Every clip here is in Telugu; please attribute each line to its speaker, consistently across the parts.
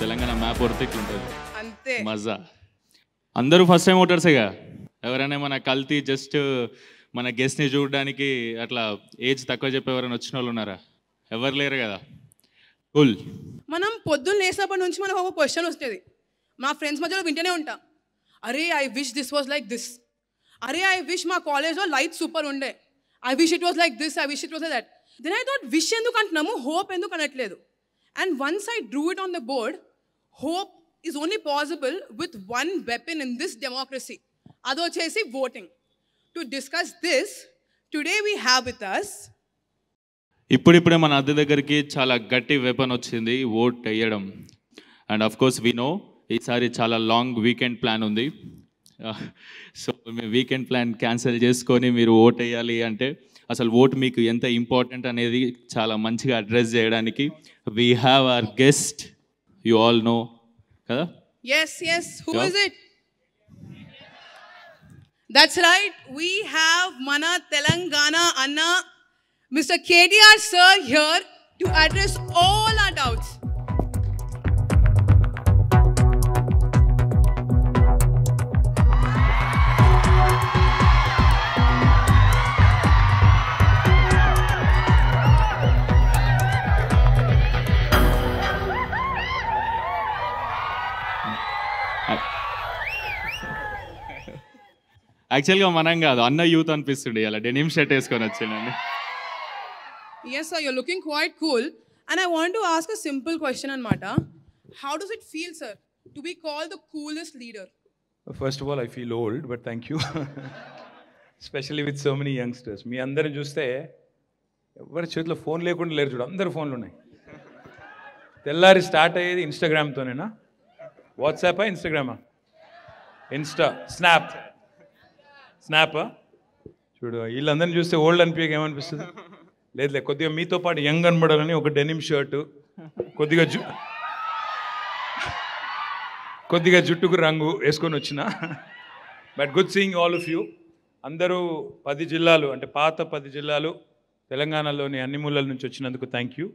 Speaker 1: తెలంగాణ మ్యాప్ వరకు ఇట్లుంటుంది
Speaker 2: అంతే
Speaker 1: మజా. అందరూ ఫస్ట్ టైం ఓటర్సేగా. ఎవరైనా మన కల్తీ జస్ట్ మన గెస్ట్ని చూడడానికి అట్లా ఏజ్ తక్కువ చెప్పి ఎవరైనా వచ్చిన వాళ్ళు ఉన్నారా? ఎవరు లేరు కదా. కూల్.
Speaker 2: మనం పొద్దున్న లేచినప్పటి నుంచి మనకు ఒక క్వశ్చన్ వస్తుంది. మా ఫ్రెండ్స్ మధ్యలో వింటూనే ఉంటా, అరే I wish this was like this, అరే ఐ విష్ మా కాలేజ్లో లైట్ సూపర్ ఉండే, I wish it was like this, I wish it was like that. Then I thought wish ఎందుకు అంటున్నాము, హోప్ ఎందుకు అనట్లేదు. And once I drew it on the board, hope is only possible with one weapon in this democracy, అది వచ్చేసి voting. To discuss this today we have with us.
Speaker 1: ఇప్పుడిప్పుడే మన అద్దె దగ్గరికి చాలా గట్టి వెపన్ వచ్చింది, ఓట్ వేయడం. And of course we know ఈసారి చాలా లాంగ్ వీకెండ్ ప్లాన్ ఉంది. సో మీ వీకెండ్ ప్లాన్ క్యాన్సిల్ చేసుకొని మీరు ఓట్ వేయాలి అంటే అసలు ఓట్ మీకు ఎంత ఇంపార్టెంట్ అనేది చాలా మంచిగా అడ్రస్ చేయడానికి we have our guest. You all know కదా.
Speaker 2: Yes, yes. Who is it? That's right. We have Mana Telangana Anna, Mr. KTR sir here to address all our doubts.
Speaker 1: యాక్చువల్గా మనం కాదు, అన్న యూత్ అనిపిస్తుండే అలా డెనిమ్ షర్ట్ వేసుకొని వచ్చిందండి.
Speaker 2: Yes, sir. You're looking quite cool. And I want to ask a simple question, Anmata. How does it feel, sir, to be called the coolest leader?
Speaker 3: First of all, I feel old, but thank you. Especially with so many youngsters. మీ అందరిని చూస్తే ఎవరి చేతిలో ఫోన్ లేకుండా లేరు చూడు, అందరు ఫోన్లు ఉన్నాయి. తెల్లారి స్టార్ట్ అయ్యేది ఇన్స్టాగ్రామ్తోనేనా? వాట్సాపా ఇన్స్టాగ్రామా? స్నాపా? చూడు వీళ్ళందరినీ చూస్తే ఓల్డ్ అనిపించక ఏమనిపిస్తుంది? లేదు కొద్దిగా మీతో పాటు యంగ్ అనబడాలని ఒక డెనిమ్ షర్టు, కొద్దిగా జుట్టుకు రంగు వేసుకొని వచ్చిన. But good seeing all of you. అందరూ 10 జిల్లాలు అంటే పాత 10 జిల్లాలు తెలంగాణలోని అన్ని మూలల నుంచి వచ్చినందుకు thank you.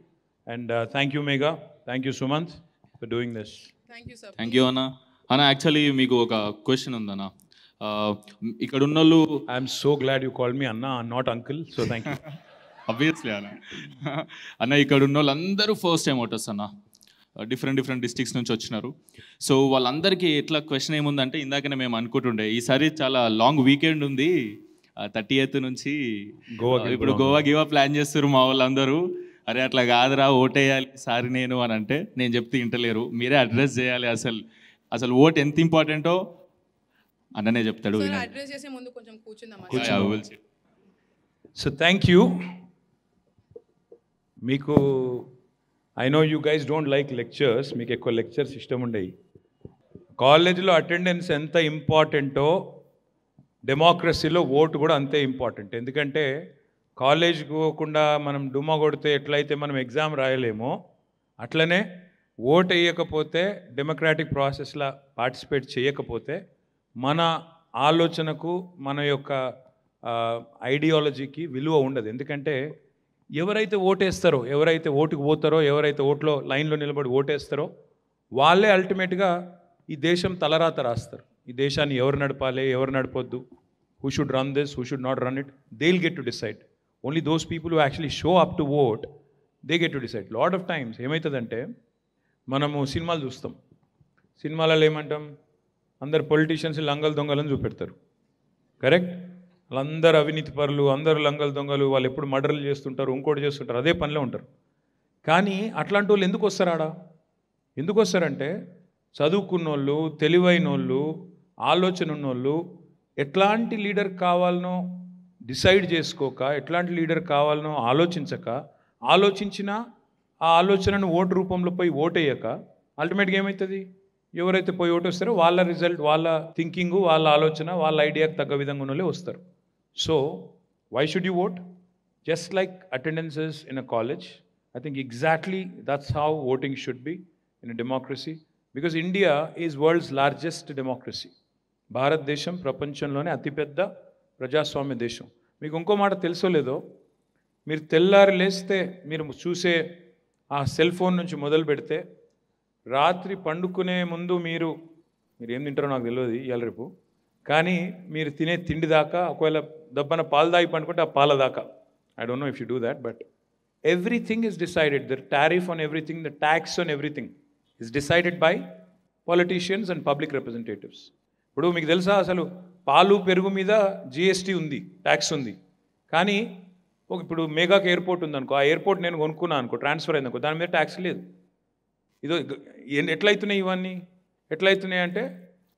Speaker 3: And thank you Megha, thank you Sumanth for doing this.
Speaker 2: Thank you, sir.
Speaker 1: Thank you అన్న. అన్న యాక్చువల్లీ మీకు ఒక క్వశ్చన్ ఉందన్న. ఇక్కడ ఉన్న వాళ్ళు
Speaker 3: I'm so glad you call me అన్న, not uncle, so thank you.
Speaker 1: Obviously అన్న ఇక్కడ ఉన్న వాళ్ళందరూ ఫస్ట్ టైం ఓటర్స్ అన్న, డిఫరెంట్ డిస్ట్రిక్ట్స్ నుంచి వచ్చినారు. సో వాళ్ళందరికీ ఎట్లా క్వశ్చన్ ఏముందంటే, ఇందాకనే మేము అనుకుంటుండే ఈసారి చాలా లాంగ్ వీకెండ్ ఉంది, 30th నుంచి ఇప్పుడు గోవా గివా ప్లాన్ చేస్తారు మా వాళ్ళందరూ. అరే అట్లా కాదురా ఓటేయాలి సారి నేను అని అంటే నేను చెప్తే ఇంటలేరు, మీరే అడ్రస్ చేయాలి అసలు ఓట్ ఎంత ఇంపార్టెంటో అన్ననే చెప్తాడు.
Speaker 2: అడ్రస్ చేసే ముందు కొంచెం కూర్చుందామా?
Speaker 3: So thank you. మీకు I know you guys don't like lectures, మీకు ఎక్కువ లెక్చర్స్ ఇష్టం ఉండేవి. కాలేజీలో అటెండెన్స్ ఎంత ఇంపార్టెంటో డెమోక్రసీలో ఓటు కూడా అంతే ఇంపార్టెంట్. ఎందుకంటే కాలేజ్కి పోకుండా మనం డుమ్మా కొడితే ఎట్లయితే మనం ఎగ్జామ్ రాయలేమో అట్లనే ఓటు వేయకపోతే, డెమోక్రాటిక్ ప్రాసెస్లో పార్టిసిపేట్ చేయకపోతే మన ఆలోచనకు, మన యొక్క ఐడియాలజీకి విలువ ఉండదు. ఎందుకంటే ఎవరైతే ఓటేస్తారో, ఎవరైతే ఓటుకు పోతారో, ఎవరైతే ఓట్లో లైన్లో నిలబడి ఓటేస్తారో వాళ్ళే అల్టిమేట్గా ఈ దేశం తలరాత రాస్తారు. ఈ దేశాన్ని ఎవరు నడపాలి, ఎవరు నడపొద్దు, who should run this, who should not run it, they'll get to decide. Only those people who actually show up to vote, they get to decide. Lot of times ఏమవుతుందంటే మనము సినిమాలు చూస్తాం, సినిమాలలో ఏమంటాం, అందరు పొలిటీషియన్స్ లంగలు దొంగలను చూపెడతారు, కరెక్ట్? వాళ్ళందరూ అవినీతి పరులు, అందరూ లంగలు దొంగలు, వాళ్ళు ఎప్పుడు మర్డర్లు చేస్తుంటారు, ఇంకోటి చేస్తుంటారు, అదే పనిలో ఉంటారు. కానీ అట్లాంటి వాళ్ళు ఎందుకు వస్తారు ఆడ? ఎందుకు వస్తారంటే చదువుకున్నోళ్ళు, తెలివైనోళ్ళు, ఆలోచన ఉన్నోళ్ళు ఎట్లాంటి లీడర్ కావాలనో డిసైడ్ చేసుకోక, ఎట్లాంటి లీడర్ కావాలనో ఆలోచించిన ఆ ఆలోచనను ఓటు రూపంలో పోయి ఓటేయక అల్టిమేట్గా ఏమవుతుంది, ఎవరైతే పోయి ఓటేస్తారో వాళ్ళ రిజల్ట్, వాళ్ళ థింకింగు, వాళ్ళ ఆలోచన, వాళ్ళ ఐడియాకి తగ్గ విధంగా ఉన్నోళ్ళే వస్తారు. So why should you vote? Just like attendances in a college, I think exactly that's how voting should be in a democracy. Because India is world's largest democracy. భారతదేశం ప్రపంచంలోనే అతిపెద్ద ప్రజాస్వామ్య దేశం. మీకు ఇంకో మాట తెలుసో లేదో, మీరు తెల్లారి లేస్తే మీరు చూసే ఆ సెల్ ఫోన్ నుంచి మొదలు పెడితే రాత్రి పండుకునే ముందు మీరు ఏం తింటారో నాకు తెలియదు ఇవాళ రేపు, కానీ మీరు తినే తిండి దాకా ఒకవేళ దబ్బన పాలు దాగి పండుకుంటే ఆ పాల దాకా, I don't know if you do that, but everything is decided, the tariff on everything, the tax on everything is decided by politicians and public representatives. ఇప్పుడు మీకు తెలుసా అసలు పాలు పెరుగు మీద జిఎస్టీ ఉంది, ట్యాక్స్ ఉంది, కానీ ఇప్పుడు మేఘాకి ఎయిర్పోర్ట్ ఉందనుకో, ఆ ఎయిర్పోర్ట్ నేను కొనుక్కున్నాను అనుకో, ట్రాన్స్ఫర్ అయిందనుకో, దాని మీద ట్యాక్స్ లేదు. ఇదో ఎట్లయితున్నాయి ఇవన్నీ? ఎట్లయితున్నాయి అంటే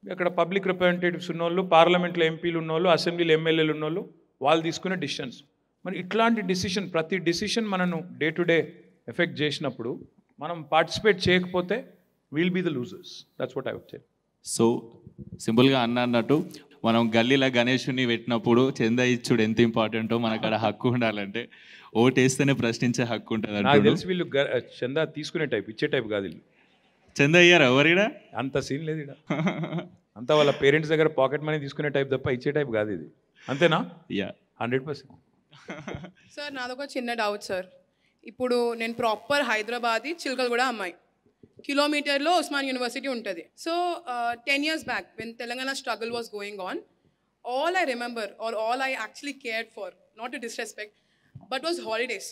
Speaker 3: ఇక్కడ పబ్లిక్ రిప్రజెంటేటివ్స్ ఉన్నోళ్ళు, పార్లమెంట్లో ఎంపీలు ఉన్నోళ్ళు, అసెంబ్లీలో ఎమ్మెల్యేలు ఉన్నోళ్ళు, వాళ్ళు తీసుకునే డిసిషన్స్. మరి ఇట్లాంటి డిసిషన్, ప్రతి డిసిషన్ మనను డే టు డే ఎఫెక్ట్ చేసినప్పుడు మనం పార్టిసిపేట్ చేయకపోతే will be the losers. That's what I would say.
Speaker 1: So సింపుల్గా అన్నట్టు మనం గల్లీలో గణేషుని పెట్టినప్పుడు చందా ఇచ్చుడు ఎంత ఇంపార్టెంటో మనకు అక్కడ హక్కు ఉండాలంటే ఓటేస్తేనే ప్రశ్నించే హక్కు ఉంటుంది.
Speaker 3: నాకు తెలిసి వీళ్ళు చందా తీసుకునే టైప్, ఇచ్చే టైప్ కాదు వీళ్ళు.
Speaker 1: చందా అయ్యారు ఎవరిడా?
Speaker 3: అంత సీన్ లేదు ఇక్కడ. అంతా వాళ్ళ పేరెంట్స్ దగ్గర పాకెట్ మనీ తీసుకునే టైప్ తప్ప ఇచ్చే టైప్ కాదు ఇది. అంతేనా?
Speaker 1: యా,
Speaker 3: 100%.
Speaker 2: సార్ నాదొక చిన్న డౌట్ సార్. ఇప్పుడు నేను ప్రాపర్ హైదరాబాదీ చిలకలగూడ అమ్మాయి, కిలోమీటర్లో ఉస్మాన్ యూనివర్సిటీ ఉంటుంది. So 10 years back when Telangana struggle was going on, all I remember or all I actually cared for, not to disrespect, but was holidays.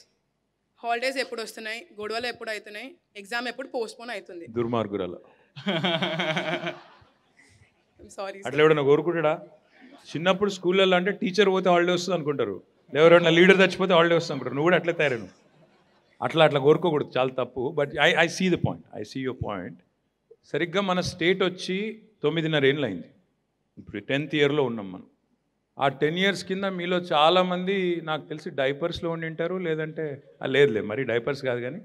Speaker 2: Holidays ఎప్పుడు వస్తున్నాయి, గొడవలు ఎప్పుడు అవుతున్నాయి, ఎగ్జామ్ ఎప్పుడు పోస్ట్పోన్ అవుతుంది.
Speaker 3: దుర్మార్గురాల
Speaker 2: సారీ
Speaker 3: అట్లా ఎవడన్నా కోరుకుంటాడా? చిన్నప్పుడు స్కూళ్ళల్లో అంటే టీచర్ పోతే హాలిడే వస్తుంది అనుకుంటారు, ఎవరైనా లీడర్ చచ్చిపోతే హాలిడే వస్తుంది అనుకుంటారు. నువ్వు కూడా అట్లే తయారు. అట్లా కోరుకోకూడదు, చాలా తప్పు. But I see the point, I see your point. సరిగ్గా మన స్టేట్ వచ్చి 9.5 ఏళ్ళు అయింది. ఇప్పుడు 10th yearలో ఉన్నాం మనం. ఆ 10 years కింద మీలో చాలామంది నాకు తెలిసి డైపర్స్లో ఉండి ఉంటారు, లేదంటే లేదులే మరి డైపర్స్ కాదు, కానీ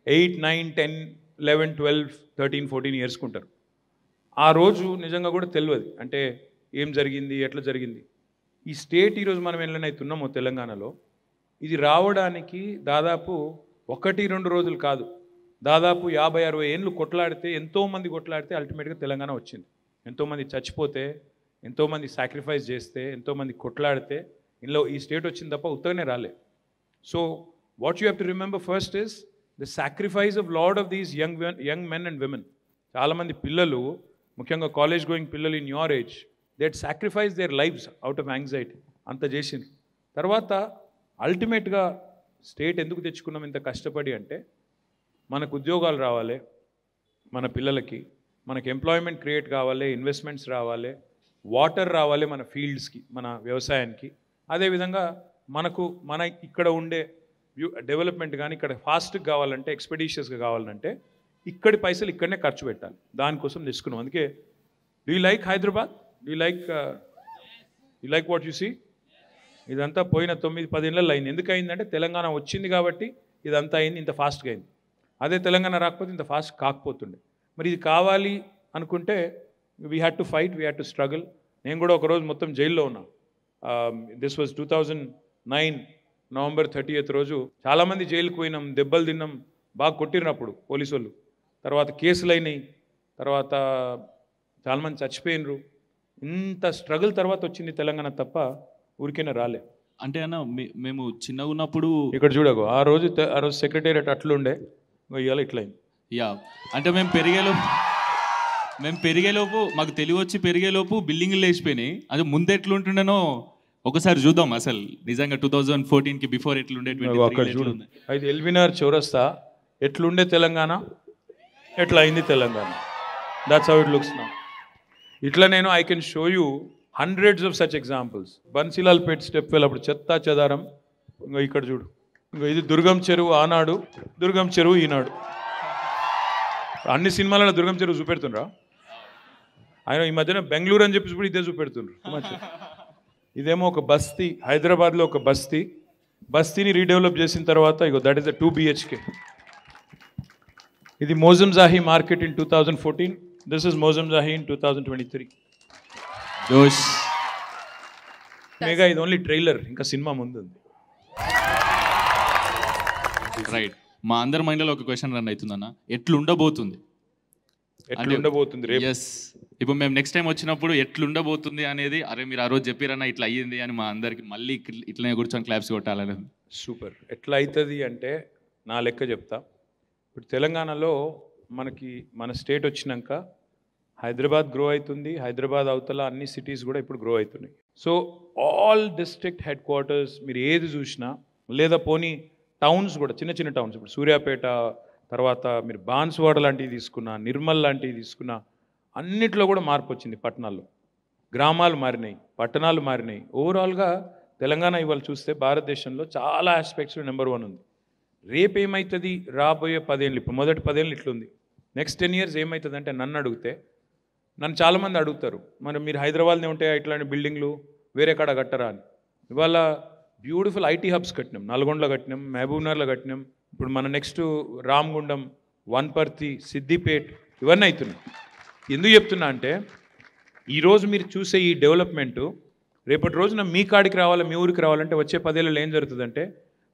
Speaker 3: 8, 9, 10, 11, 12, 13, 14 years ఉంటారు. ఆ రోజు నిజంగా కూడా తెలియదు అంటే ఏం జరిగింది, ఎట్లా జరిగింది. ఈ స్టేట్ ఈరోజు మనం ఎట్లనైతున్నామో తెలంగాణలో, ఇది రావడానికి దాదాపు 1-2 రోజులు కాదు, దాదాపు 50-60 ఏళ్ళు కొట్లాడితే, ఎంతోమంది కొట్లాడితే అల్టిమేట్గా తెలంగాణ వచ్చింది. ఎంతోమంది చచ్చిపోతే, ఎంతోమంది సాక్రిఫైస్ చేస్తే, ఎంతోమంది కొట్లాడితే ఇందులో ఈ స్టేట్ వచ్చింది తప్ప ఉత్తగానే రాలే. So what you have to remember first is the sacrifice of lot of these young men and women. చాలామంది పిల్లలు, ముఖ్యంగా కాలేజ్ గోయింగ్ పిల్లలు in your age, they head sacrifice there lifes out of anxiety. అంత చేసింది. తర్వాత అల్టిమేట్గా స్టేట్ ఎందుకు తెచ్చుకున్నాం ఇంత కష్టపడి అంటే, మనకు ఉద్యోగాలు రావాలి, మన పిల్లలకి మనకు ఎంప్లాయ్మెంట్ క్రియేట్ కావాలి, ఇన్వెస్ట్మెంట్స్ రావాలి, వాటర్ రావాలి మన ఫీల్డ్స్కి, మన వ్యవసాయానికి. అదేవిధంగా మన ఇక్కడ ఉండే డెవలప్మెంట్ కానీ ఇక్కడ ఫాస్ట్గా కావాలంటే, ఎక్స్పెడిషియస్గా కావాలంటే ఇక్కడి పైసలు ఇక్కడనే ఖర్చు పెట్టాలి. దానికోసం తీసుకున్నాం. అందుకే do you like Hyderabad? Do you like what you see? ఇదంతా పోయిన 9-10 ఏళ్ళలో అయింది. ఎందుకు అయిందంటే తెలంగాణ వచ్చింది కాబట్టి ఇదంతా అయింది, ఇంత ఫాస్ట్గా అయింది. అదే తెలంగాణ రాకపోతే ఇంత ఫాస్ట్ కాకపోతుండే. మరి ఇది కావాలి అనుకుంటే we had to fight, we had to struggle. నేను కూడా ఒకరోజు మొత్తం జైల్లో ఉన్నా. దిస్ వాజ్ 2009 November 30th రోజు. చాలామంది జైలుకు పోయినాం, దెబ్బలు తిన్నాం, బాగా కొట్టినప్పుడు పోలీసు వాళ్ళు. తర్వాత కేసులు అయినాయి, తర్వాత చాలామంది చచ్చిపోయినరు. ఇంత స్ట్రగుల్ తర్వాత వచ్చింది తెలంగాణ తప్ప ఊరికైనా రాలే.
Speaker 1: అంటే అన్న మేము చిన్నగా ఉన్నప్పుడు
Speaker 3: ఇక్కడ చూడకు, ఆ రోజు సెక్రటేరియట్ అట్లుండే, ఇవాళ ఇట్లయింది.
Speaker 1: యా, అంటే మేము పెరిగేలోపు మాకు తెలివి వచ్చి పెరిగేలోపు బిల్డింగ్లు లేచిపోయినాయి. అది ముందు ఎట్లుంటుండేనో ఒకసారి చూద్దాం. అసలు నిజంగా 2014కి బిఫోర్ ఎట్లుండే,
Speaker 3: అయితే ఎల్బీనగర్ చౌరస్తా ఎట్లుండే తెలంగాణ, ఎట్లా అయింది Telangana. That's how it looks now. ఇట్లా నేను I can show you hundreds of such examples. Bansilalpet step well అప్పుడు చెత్తా చెదారం. ఇంకో ఇక్కడ చూడు, ఇంకో ఇది దుర్గం చెరువు ఆనాడు, దుర్గం చెరువు ఈనాడు. అన్ని సినిమాలలో దుర్గం చెరువు చూపెడుతుండ్రా? ఆయన ఈ మధ్యన బెంగళూరు అని చెప్పేసి కూడా ఇదే చూపెడుతుండ్రు. ఇదేమో ఒక బస్తీ, హైదరాబాద్లో ఒక బస్తీని రీడెవలప్ చేసిన తర్వాత ఇగో దట్ ఈస్ ద 2 BHK. ఇది Moazzam Jahi market in 2014. This is Moazzam Jahi in 2023.
Speaker 1: Josh
Speaker 3: Megha ఇది ఓన్లీ ట్రైలర్, ఇంకా సినిమా ముందు ఉంది.
Speaker 1: రైట్. మా అందరి మైండ్లో ఒక క్వశ్చన్ రన్ అవుతుందన్న, ఎట్లుండబోతుంది
Speaker 3: రేపు?
Speaker 1: ఎస్, ఇప్పుడు మేము నెక్స్ట్ టైం వచ్చినప్పుడు ఎట్లుండబోతుంది అనేది, అరే మీరు ఆ రోజు చెప్పారన్నా ఇట్లా అయ్యింది అని మా అందరికి మళ్ళీ ఇట్లనే కూర్చొని క్లాప్స్ కొట్టాలని.
Speaker 3: సూపర్. ఎట్లా అవుతుంది అంటే నా లెక్క చెప్తా. ఇప్పుడు తెలంగాణలో మనకి మన స్టేట్ వచ్చినాక హైదరాబాద్ గ్రో అవుతుంది, హైదరాబాద్ అవతల అన్ని సిటీస్ కూడా ఇప్పుడు గ్రో అవుతున్నాయి. So all district head quarters మీరు ఏది చూసినా, లేదా పోనీ టౌన్స్ కూడా చిన్న చిన్న టౌన్స్, ఇప్పుడు సూర్యాపేట తర్వాత మీరు బాన్స్వాడ లాంటివి తీసుకున్నా, నిర్మల్ లాంటివి తీసుకున్నా, అన్నిట్లో కూడా మార్పు వచ్చింది. పట్టణాల్లో గ్రామాలు మారినాయి, పట్టణాలు మారినాయి. ఓవరాల్గా తెలంగాణ ఇవాళ చూస్తే భారతదేశంలో చాలా ఆస్పెక్ట్స్లో నెంబర్ 1 ఉంది. రేపు ఏమవుతుంది రాబోయే 10 ఏళ్ళు, ఇప్పుడు మొదటి 10 ఏళ్ళు ఇట్లుంది, నెక్స్ట్ 10 years ఏమవుతుంది అంటే నన్ను అడిగితే, నన్ను చాలామంది అడుగుతారు, మరి మీరు హైదరాబాద్నే ఉంటే ఇట్లాంటి బిల్డింగ్లు వేరే కాడ కట్టరా అని. ఇవాళ బ్యూటిఫుల్ ఐటీ హబ్స్ కట్టినాం, నల్గొండలో కట్టినాం, మహబూబ్నగర్లో కట్టినాం, ఇప్పుడు మన నెక్స్ట్ రామగుండం, వన్పర్తి, సిద్దిపేట్ ఇవన్నీ అవుతున్నాయి. ఎందుకు చెప్తున్నా అంటే ఈరోజు మీరు చూసే ఈ డెవలప్మెంటు రేపటి రోజున మీ కాడికి రావాలి, మీ ఊరికి రావాలంటే వచ్చే 10 ఏళ్ళలో ఏం జరుగుతుందంటే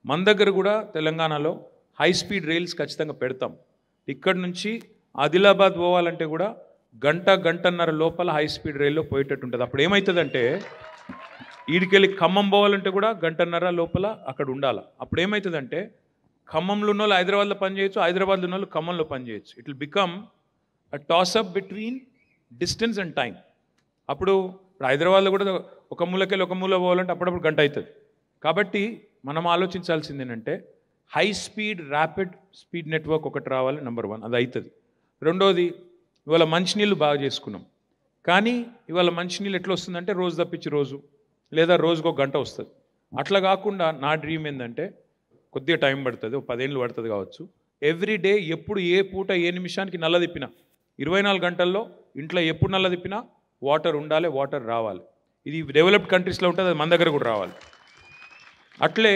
Speaker 3: మన దగ్గర కూడా తెలంగాణలో హై స్పీడ్ రైల్స్ ఖచ్చితంగా పెడతాం. ఇక్కడ నుంచి ఆదిలాబాద్ పోవాలంటే కూడా గంటన్నర లోపల హై స్పీడ్ రైల్లో పోయేటట్టు ఉంటుంది. అప్పుడు ఏమవుతుందంటే ఈడికెళ్ళి ఖమ్మం పోవాలంటే కూడా గంటన్నర లోపల అక్కడ ఉండాలి. అప్పుడు ఏమవుతుందంటే ఖమ్మంలో ఉన్న వాళ్ళు హైదరాబాద్లో పనిచేయచ్చు, హైదరాబాద్లో ఉన్న వాళ్ళు ఖమ్మంలో పనిచేయచ్చు. It will become a toss up between distance and time. అప్పుడు హైదరాబాద్లో కూడా ఒక మూలకెళ్ళి ఒక మూల పోవాలంటే అప్పుడప్పుడు గంట అవుతుంది. కాబట్టి మనం ఆలోచించాల్సింది ఏంటంటే high speed rapid speed network ఒకటి రావాలి, నెంబర్ 1 అది అవుతుంది. రెండోది ఇవాళ మంచినీళ్ళు బాగా చేసుకున్నాం, కానీ ఇవాళ మంచినీళ్ళు ఎట్లా వస్తుందంటే రోజు తప్పించి రోజు, లేదా రోజుకు ఒక గంట వస్తుంది. అట్లా కాకుండా నా డ్రీమ్ ఏంటంటే కొద్దిగా టైం పడుతుంది, 10 ఏళ్ళు పడుతుంది కావచ్చు, ఎవ్రీ డే ఎప్పుడు ఏ పూట ఏ నిమిషానికి నల్ల తిప్పినా 24 గంటల్లో ఇంట్లో ఎప్పుడు నల్ల తిప్పినా వాటర్ ఉండాలి, వాటర్ రావాలి. ఇది డెవలప్డ్ కంట్రీస్లో ఉంటుంది, అది మన దగ్గర కూడా రావాలి. అట్లే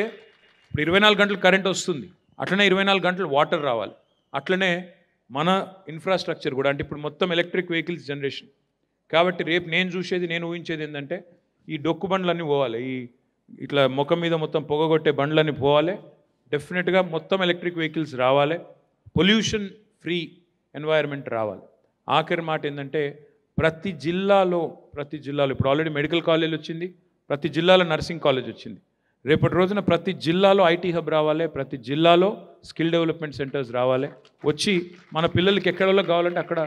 Speaker 3: ఇప్పుడు 24 గంటలు కరెంట్ వస్తుంది, అట్లనే 24 గంటలు వాటర్ రావాలి. అట్లనే మన ఇన్ఫ్రాస్ట్రక్చర్ కూడా, అంటే ఇప్పుడు మొత్తం ఎలక్ట్రిక్ వెహికల్స్ జనరేషన్. కాబట్టి రేపు నేను ఊహించేది ఏంటంటే ఈ డొక్కు బండ్లన్నీ పోవాలి, ఈ ఇట్లా ముఖం మీద మొత్తం పొగగొట్టే బండ్లన్నీ పోవాలి, డెఫినెట్గా మొత్తం ఎలక్ట్రిక్ వెహికల్స్ రావాలి, పొల్యూషన్ ఫ్రీ ఎన్వైర్న్మెంట్ రావాలి. ఆఖరి మాట ఏంటంటే ప్రతి జిల్లాలో ఇప్పుడు ఆల్రెడీ మెడికల్ కాలేజ్ వచ్చింది, ప్రతి జిల్లాలో నర్సింగ్ కాలేజ్ వచ్చింది. రేపటి రోజున ప్రతి జిల్లాలో ఐటీ హబ్ రావాలి, ప్రతి జిల్లాలో స్కిల్ డెవలప్మెంట్ సెంటర్స్ రావాలి. వచ్చి మన పిల్లలకి ఎక్కడ కావాలంటే అక్కడ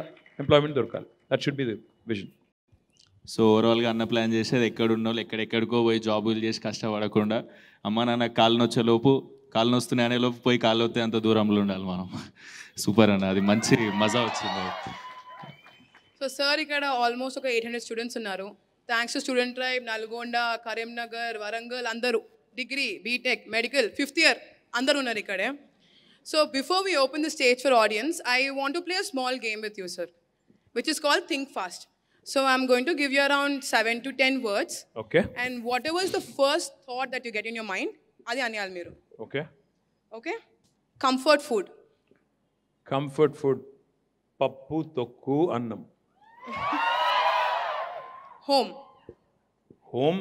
Speaker 3: ఎంప్లాయ్మెంట్ దొరకాలి. That should be the vision.
Speaker 1: So ఓవరాల్గా అన్న ప్లాన్ చేసేది ఎక్కడున్న వాళ్ళు ఎక్కడెక్కడికో పోయి జాబులు చేసి కష్టపడకుండా అమ్మ నాన్న కాళ్ళు నొచ్చేలోపు, కాళ్ళు నొస్తున్నాయి అనేలోపు పోయి కాళ్ళు వస్తే అంత దూరంలో ఉండాలి మనం. సూపర్ అన్న, అది మంచి మజా వచ్చింది.
Speaker 2: సో సార్ ఇక్కడ ఆల్మోస్ట్ ఒక 800 స్టూడెంట్స్ ఉన్నారు. Thanks to student tribe, Nalgonda, Karimnagar, Warangal, అందరూ degree, BTech, medical, 5th year అందరూ ఉన్నారు ఇక్కడే. So before we open the stage for audience, I want to play a small game with you sir, which is called think fast. So I'm going to give you around 7 to 10 words.
Speaker 3: Okay.
Speaker 2: And whatever is the first thought that you get in your mind, adi aniyal meeru.
Speaker 3: Okay.
Speaker 2: Okay? Comfort food.
Speaker 3: Comfort food. Pappu tokku annam.
Speaker 2: Home.
Speaker 3: Home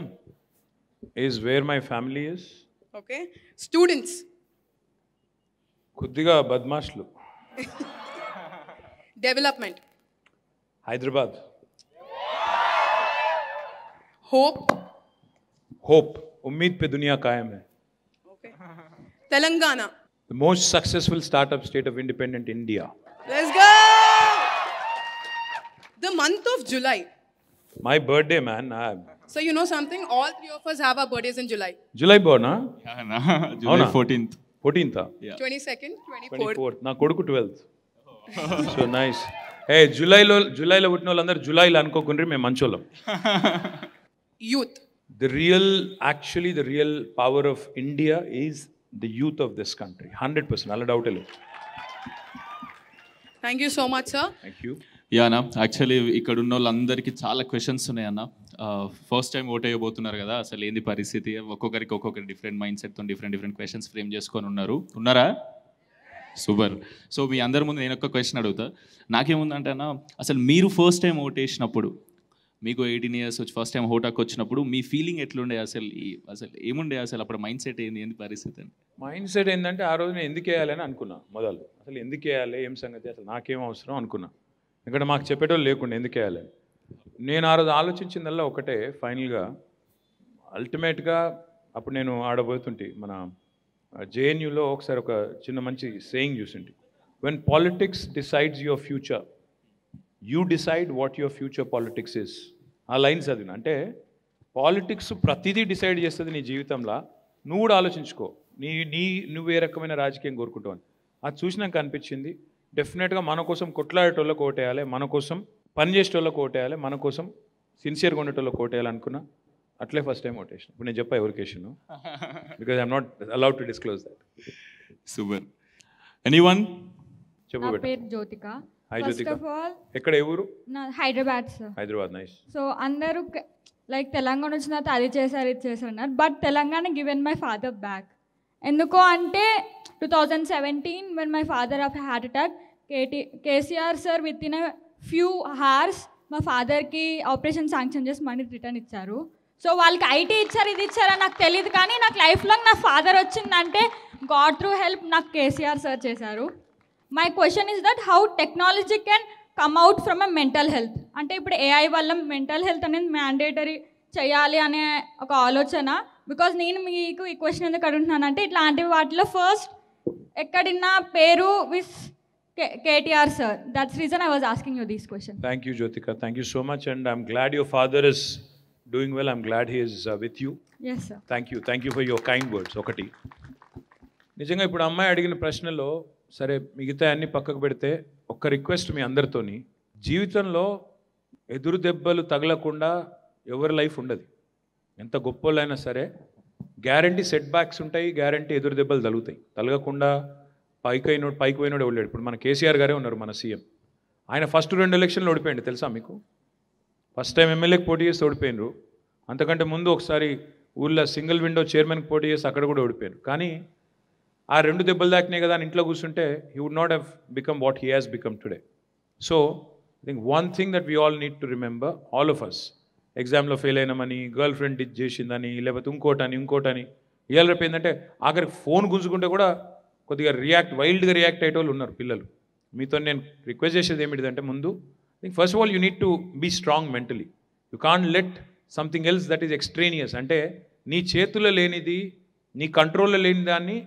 Speaker 3: is where my family is.
Speaker 2: Okay. Students.
Speaker 3: Kuddiga badmashlu.
Speaker 2: Development.
Speaker 3: Hyderabad.
Speaker 2: Hope.
Speaker 3: उम्मीद पे दुनिया कायम है.
Speaker 2: Okay. Telangana.
Speaker 3: The most successful startup state of independent India.
Speaker 2: Let's go. The month of July.
Speaker 3: My birthday, man.
Speaker 2: So you know something? All 3 of us have our birthdays in July.
Speaker 3: July born, huh?
Speaker 1: July 14th.
Speaker 3: 14th.
Speaker 2: 22nd, 24th.
Speaker 3: 24th. నా కొడుకు 12th. So nice. Hey, జూలైలో పుట్టిన వాళ్ళందరూ జూలైలో అనుకోకుండ్రి, మేము మంచోళ్ళం.
Speaker 2: Youth.
Speaker 3: The real power of India is the youth of this country. 100%. అలా డౌట్ లేదు.
Speaker 2: Thank you so much, sir.
Speaker 3: Thank you.
Speaker 1: Yeah అన్న, యాక్చువల్లీ ఇక్కడ ఉన్న వాళ్ళందరికీ చాలా క్వశ్చన్స్ ఉన్నాయి అన్న. ఫస్ట్ టైం ఓట్ అయ్యబోతున్నారు కదా, అసలు ఏంది పరిస్థితి, ఒక్కొక్కరి డిఫరెంట్ మైండ్ సెట్తో డిఫరెంట్ క్వశ్చన్స్ ఫ్రేమ్ చేసుకొని ఉన్నారా? సూపర్. సో మీ అందరి ముందు నేను ఒక క్వశ్చన్ అడుగుతా. నాకేముందంటే అన్న, అసలు మీరు ఫస్ట్ టైం ఓట్ వేసినప్పుడు, మీకు 18 years వచ్చి ఫస్ట్ టైం ఓటాకు వచ్చినప్పుడు మీ ఫీలింగ్ ఎట్లుండే, అసలు ఏముండే, అసలు అప్పుడు మైండ్ సెట్ ఏంది పరిస్థితి అని?
Speaker 3: మైండ్ సెట్ ఏంటంటే ఆ రోజు నేను ఎందుకు వేయాలని అనుకున్నా. మొదలు అసలు ఎందుకు వేయాలి, ఏం సంగతి, అసలు నాకేం అవసరం అనుకున్నా. ఇక్కడ మాకు చెప్పేటోళ్ళు లేకుండా ఎందుకు వేయాలని. నేను ఆ రోజు ఆలోచించిందల్లా ఒకటే, ఫైనల్గా అల్టిమేట్గా అప్పుడు నేను ఆడబోతుంటే మన జేఎన్యూలో ఒకసారి ఒక చిన్న మంచి saying చూసింటి. when politics decides your future, you decide what your future politics is. ఆ లైన్స్ అది అంటే పాలిటిక్స్ ప్రతిదీ డిసైడ్ చేస్తుంది నీ జీవితంలో. నువ్వు కూడా ఆలోచించుకో, నువ్వు ఏ రకమైన రాజకీయం కోరుకుంటావు అని. అది చూసినాక అనిపించింది డెఫినెట్గా మన కోసం కొట్లాడేటోళ్ళకి ఓటేయాలి, మన కోసం పనిచేసేటోళ్ళకి ఓటేయాలి, మన కోసం సిన్సియర్గా ఉండేటోళ్ళకి ఓటేయాలి అనుకున్నా. అట్లే ఫస్ట్ టైం ఓటేషన్. ఇప్పుడు నేను చెప్పా ఎవరికి వేసాను, because I'm not allowed to disclose that.
Speaker 1: Super. Anyone?
Speaker 3: చెప్పు
Speaker 4: నా పేరు Jyothika.
Speaker 3: Hi
Speaker 4: first
Speaker 3: Jyothika.
Speaker 4: Of all
Speaker 3: ఎక్కడ ఏ ఊరు?
Speaker 4: నా Hyderabad sir.
Speaker 3: Hyderabad. Nice.
Speaker 4: So అందరూ లైక్ తెలంగాణ వచ్చిన తర్వాత అది చేశారు ఇది చేశారు అన్నారు. But Telangana given my father back. ఎందుకో అంటే 2017 when my father had attack, KCR sir with in few hours మా ఫాదర్కి ఆపరేషన్ శాంక్షన్ చేసి మనీ రిటర్న్ ఇచ్చారు. సో వాళ్ళకి ఐటీ ఇచ్చారు ఇది ఇచ్చారని నాకు తెలియదు, కానీ నాకు లైఫ్ లాంగ్ నా ఫాదర్ వచ్చిందంటే గాడ్ త్రూ హెల్ప్ నాకు కేసీఆర్ సార్ చేశారు. My question is that how technology can come out from a mental health. అంటే ఇప్పుడు ఏఐ వల్ల మెంటల్ హెల్త్ అనేది మ్యాండేటరీ చేయాలి అనే ఒక ఆలోచన. బికాజ్ నేను మీకు ఈ క్వశ్చన్ ఎందుకు అడుగుతున్నానంటే ఇట్లాంటి వాటిలో ఫస్ట్ ఎక్కడిన్నా పేరు విత్ KTR sir. That's reason I was asking you this question.
Speaker 3: Thank you Jyothika, thank you so much. And I'm glad your father is doing well. I'm glad he is with you.
Speaker 4: Yes sir.
Speaker 3: Thank you for your kind words. ఒకటి నిజంగా ఇప్పుడు అమ్మాయి అడిగిన ప్రశ్నలో సరే మిగతా అన్ని పక్కకు పెడితే ఒక్క రిక్వెస్ట్ మీ అందరితోని, జీవితంలో ఎదురు దెబ్బలు తగలకుండా ఎవరి లైఫ్ ఉండదు. ఎంత గొప్పోళ్ళైనా సరే గ్యారంటీ సెట్ బ్యాక్స్ ఉంటాయి, గ్యారంటీ ఎదురు దెబ్బలు తగులుతాయి. తగలకుండా పైకి పోయినోడు ఎవరు? ఇప్పుడు మన కేసీఆర్ గారే ఉన్నారు మన సీఎం. ఆయన ఫస్ట్ 2 ఎలక్షన్లు ఓడిపోయింది తెలుసా మీకు? ఫస్ట్ టైం ఎమ్మెల్యేకి పోటీ చేసి ఓడిపోయినరు. అంతకంటే ముందు ఒకసారి ఊళ్ళో సింగిల్ విండో చైర్మన్కి పోటీ చేసి అక్కడ కూడా ఓడిపోయారు. కానీ ఆ 2 దెబ్బలు దాకినాయి కదా అని ఇంట్లో కూర్చుంటే he would not have become what he has become today. So I think one thing that we all need to remember, all of us, ఎగ్జామ్లో ఫెయిల్ అయినామని, గర్ల్ ఫ్రెండ్ ఇది చేసిందని, లేకపోతే ఇంకోటని ఇవాళ రేపు ఏంటంటే ఆఖరికి ఫోన్ గుంజుకుంటే కూడా కొద్దిగా వైల్డ్గా రియాక్ట్ అయ్యేటోళ్ళు ఉన్నారు పిల్లలు. మీతో నేను రిక్వెస్ట్ చేసేది ఏమిటిదంటే ముందు I think first of all you need to be strong mentally. You can't let something else that is extraneous. అంటే నీ చేతుల్లో లేనిది, నీ కంట్రోల్లో లేని దాన్ని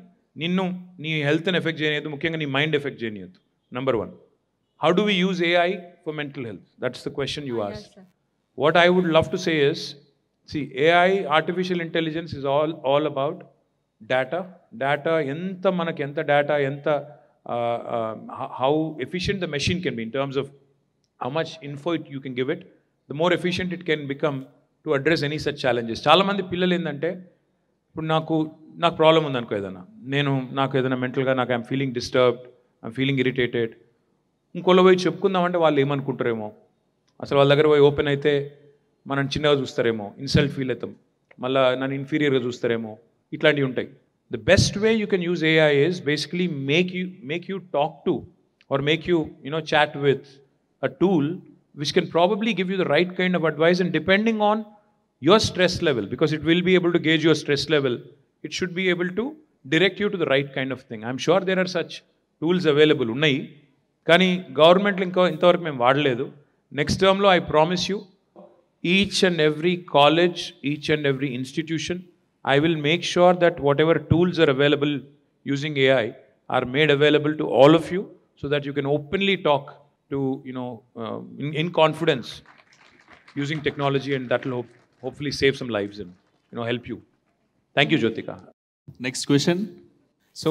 Speaker 3: నీ హెల్త్ని ఎఫెక్ట్ చేయనియద్దు, ముఖ్యంగా నీ మైండ్ ఎఫెక్ట్ చేయనియద్దు. Number 1. How do we use AI for mental health? That's the question you ask. What I would love to say is, see, AI, artificial intelligence is all about data. Data, enta manaki enta data, enta how efficient the machine can be in terms of how much info you can give it, the more efficient it can become to address any such challenges. చాలా మంది పిల్లలు ఏంటంటే ఇప్పుడు నాకు ప్రాబ్లం ఉందనుకో, నాకు ఏదైనా మెంటల్గా I'm feeling disturbed, I'm feeling irritated, ఇంకోలో పోయి చెప్పుకుందామంటే వాళ్ళు ఏమనుకుంటారేమో, అసలు వాళ్ళ దగ్గర పోయి ఓపెన్ అయితే మనం చిన్నగా చూస్తారేమో, ఇన్సల్ట్ ఫీల్ అవుతాం, మళ్ళీ నన్ను ఇన్ఫీరియర్గా చూస్తారేమో, ఇట్లాంటివి ఉంటాయి. The best way you can use AI is basically make you talk to or make you chat with a tool which can probably give you the right kind of advice, and depending on your stress level, because it will be able to gauge your stress level, it should be able to direct you to the right kind of thing. I'm sure there are such tools available ఉన్నాయి, కానీ గవర్నమెంట్లో ఇంతవరకు మేము వాడలేదు. నెక్స్ట్ టర్మ్లో I promise you, each and every college, each and every institution, I will make sure that whatever tools are available using AI are made available to all of you, so that you can openly talk to, in confidence using technology, and that will hopefully save some lives and, help you. Thank you, Jyotika.
Speaker 1: Next question.
Speaker 5: So,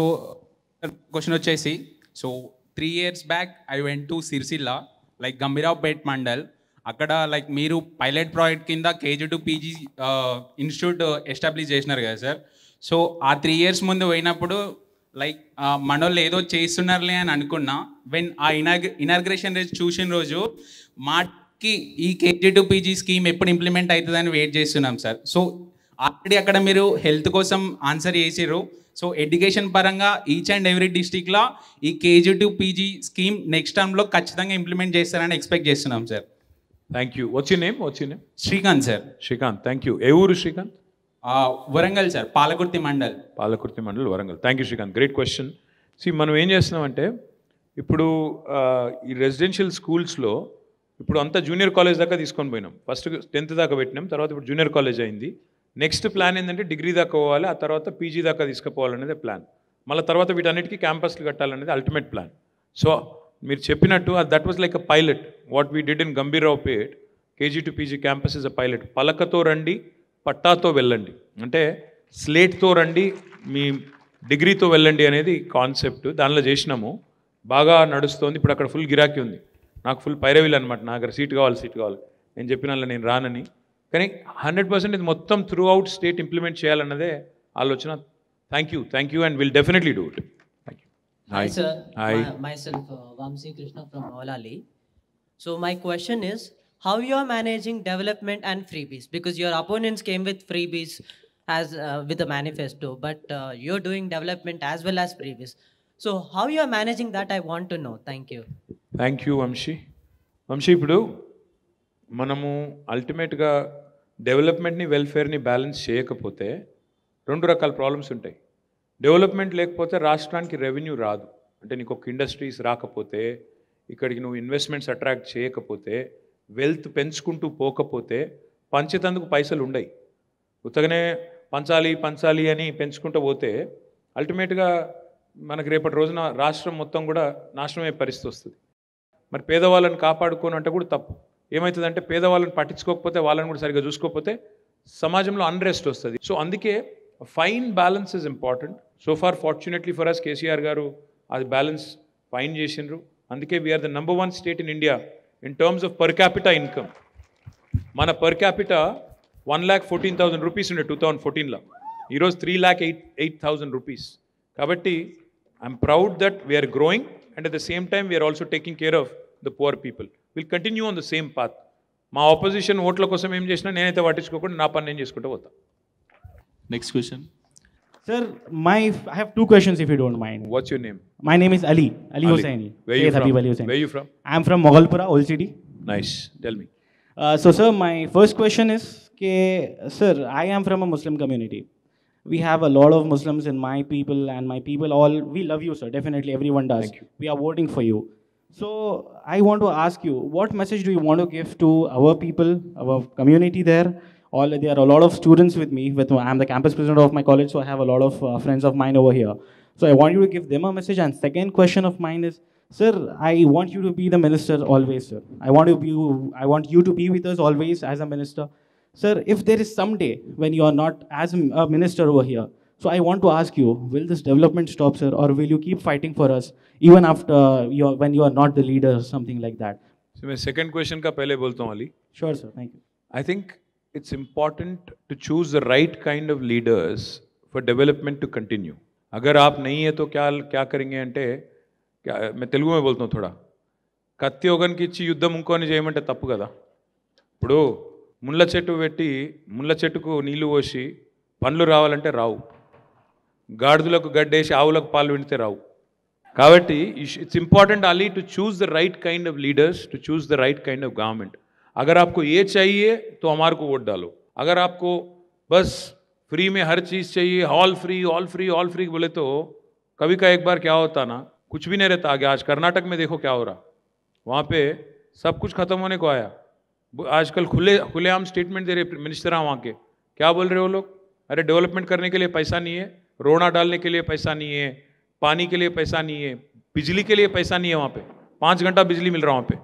Speaker 5: question వచ్చేసి, so 3 years back I went to Sirsilla, like Gambiraupet Mandal. అక్కడ లైక్ మీరు పైలట్ ప్రాజెక్ట్ కింద KG to PG institute establish చేసినారు కదా సార్. సో ఆ 3 years ముందు పోయినప్పుడు లైక్ మనోళ్ళు ఏదో చేస్తున్నారులే అని అనుకున్నా. వెన్ ఆ ఇనాగ్రేషన్ రోజు చూసిన రోజు మాకి ఈ KG to PG స్కీమ్ ఎప్పుడు ఇంప్లిమెంట్ అవుతుందని వెయిట్ చేస్తున్నాం సార్. సో ఆల్రెడీ అక్కడ మీరు హెల్త్ కోసం ఆన్సర్ చేసిర్రు. సో ఎడ్యుకేషన్ పరంగా ఈచ్ అండ్ ఎవ్రీ డిస్ట్రిక్ట్లో ఈ KG to PG scheme next టర్మ్లో ఖచ్చితంగా ఇంప్లిమెంట్ చేస్తారని ఎక్స్పెక్ట్ చేస్తున్నాం sir.
Speaker 3: Thank you. What's your name?
Speaker 5: Srikanth sir.
Speaker 3: Shrikant, thank you. ఏ ఊరు Srikanth?
Speaker 5: Warangal sir, Palakurthi mandal.
Speaker 3: Palakurthi mandal, Warangal. Thank you Srikanth, great question. మనం ఏం చేస్తున్నామంటే ఇప్పుడు ఈ రెసిడెన్షియల్ స్కూల్స్లో ఇప్పుడు అంతా జూనియర్ కాలేజ్ దాకా తీసుకొని పోయినాం. ఫస్ట్ 10th దాకా పెట్టినాం, తర్వాత ఇప్పుడు జూనియర్ కాలేజ్ అయింది. నెక్స్ట్ ప్లాన్ ఏంటంటే డిగ్రీ దాకా పోవాలి, ఆ తర్వాత PG దాకా తీసుకుపోవాలనేది ప్లాన్. మళ్ళీ తర్వాత వీటన్నిటికీ క్యాంపస్లు కట్టాలనేది అల్టిమేట్ ప్లాన్. సో మీరు చెప్పినట్టు that was like a pilot. What we did in Gambhiraopet KG to PG campus is a pilot. పలకతో రండి, పట్టాతో వెళ్ళండి, అంటే స్లేట్తో రండి, మీ డిగ్రీతో వెళ్ళండి అనేది కాన్సెప్ట్. దానిలో చేసినాము, బాగా నడుస్తోంది. ఇప్పుడు అక్కడ ఫుల్ గిరాకీ ఉంది. నాకు ఫుల్ పైరవీలు అనమాట, నా దగ్గర సీట్ కావాలి, నేను చెప్పిన నేను రానని. కానీ 100% ఇది మొత్తం త్రూ అవుట్ స్టేట్ ఇంప్లిమెంట్ చేయాలన్నదే ఆలోచన. Thank you and will definitely do it. Thank you.
Speaker 6: Hi sir,
Speaker 3: Hi.
Speaker 6: myself Vamsi Krishna from Maulali. So my question is, how you are managing development and freebies? Because your opponents came with freebies as with a manifesto, but you're doing development as well as freebies. So how you are managing that, I want to know. Thank you.
Speaker 3: Thank you Vamshi. ఇప్పుడు మనము అల్టిమేట్గా డెవలప్మెంట్ని వెల్ఫేర్ని బ్యాలెన్స్ చేయకపోతే 2 రకాల ప్రాబ్లమ్స్ ఉంటాయి. డెవలప్మెంట్ లేకపోతే రాష్ట్రానికి రెవెన్యూ రాదు. అంటే నీకు ఒక ఇండస్ట్రీస్ రాకపోతే, ఇక్కడికి నువ్వు ఇన్వెస్ట్మెంట్స్ అట్రాక్ట్ చేయకపోతే, వెల్త్ పెంచుకుంటూ పోకపోతే పంచేతందుకు పైసలు ఉండయి. ఉత్తగానే పంచాలి అని పెంచుకుంటూ పోతే అల్టిమేట్గా మనకు రేపటి రోజున రాష్ట్రం మొత్తం కూడా నాశనమయ్యే పరిస్థితి వస్తుంది. మరి పేదవాళ్ళని కాపాడుకోను అంటే కూడా తప్పు. ఏమవుతుందంటే పేదవాళ్ళని పట్టించుకోకపోతే, వాళ్ళని కూడా సరిగ్గా చూసుకోకపోతే సమాజంలో అన్రెస్ట్ వస్తుంది. సో అందుకే fine balance is important. So far fortunately for us KCR garu అది బ్యాలెన్స్ ఫైన్ చేసిండ్రు. అందుకే we're the number 1 state in India in terms of per capita income. మన పర్ క్యాపిటా 1,14,000 రూపీస్ ఉండే 2014లో, ఈరోజు 3,08,000 రూపీస్. కాబట్టి I'm proud that we're growing and at the same time we're also taking care of the poor people. Will continue on the same path. మా ఆపోజిషన్ ఓట్ల కోసం ఏం చేసినా నేనైతే పట్టించుకోకుండా నా పని నేను చేసుకుంటూ పోతా.
Speaker 1: Next question.
Speaker 7: Sir, I have 2 questions if you don't mind.
Speaker 3: What's your name?
Speaker 7: My name is Ali Hossaini.
Speaker 3: Where are you from?
Speaker 7: Ali Hossaini.
Speaker 3: Where are you from?
Speaker 7: I am from Moghalpura, Old City.
Speaker 3: Nice. Tell me.
Speaker 7: So sir, my first question is, sir, I am from a Muslim community. We have a lot of Muslims in my people, and my people all, we love you sir, definitely everyone does.
Speaker 3: Thank you.
Speaker 7: We are voting for you. So I want to ask you, what message do you want to give to our people, our community there? There are a lot of students with me. I am the campus president of my college, so I have a lot of friends of mine over here. So I want you to give them a message. And second question of mine is, sir, I want you to be the minister always, sir. I want you to be with us always as a minister. Sir, if there is some day when you are not as a minister over here, so I want to ask you, will this development stop, sir, or will you keep fighting for us even after when you are not the leader, something like that?
Speaker 3: So मैं second question का पहले बोलता हूँ Ali.
Speaker 7: Sure, sir. Thank you.
Speaker 3: I think it's important to choose the right kind of leaders for development to continue. अगर आप नहीं है तो क्या करेंगे అంటే मैं తెలుగు में बोलता हूँ थोड़ा. కత్తి ఒకనికి ఇచ్చి యుద్ధం ఇంకోని చేయమంటే తప్పు కదా. ఇప్పుడు ముళ్ళ చెట్టు పెట్టి ముళ్ళ చెట్టుకు నీళ్లు పోసి పండ్లు రావాలంటే రావు. గాడిదలకు గడ్డేసి ఆవులకు పాలు వింటే రావు. కాబట్టి it's importantly to choose the right kind of leaders, to choose the right kind of government. अगर आपको ये चाहिए तो हमारे को वोट डालो. अगर आपको बस फ्री में हर चीज़ चाहिए, ऑल फ्री बोले तो कभी का एक बार क्या होता ना, कुछ भी नहीं रहता आगे. आज कर्नाटक में देखो क्या हो रहा, वहाँ पे सब कुछ खत्म होने को आया. आजकल खुलेआम स्टेटमेंट दे रहे मिनिस्टर वहाँ के. क्या बोल रहे हो लोग? अरे डेवलपमेंट करने के लिए पैसा नहीं है, रोड़ा डालने के लिए पैसा नहीं है, पानी के लिए पैसा नहीं है, बिजली के लिए पैसा नहीं है. वहाँ पे 5 घंटा बिजली मिल रहा वहाँ पे,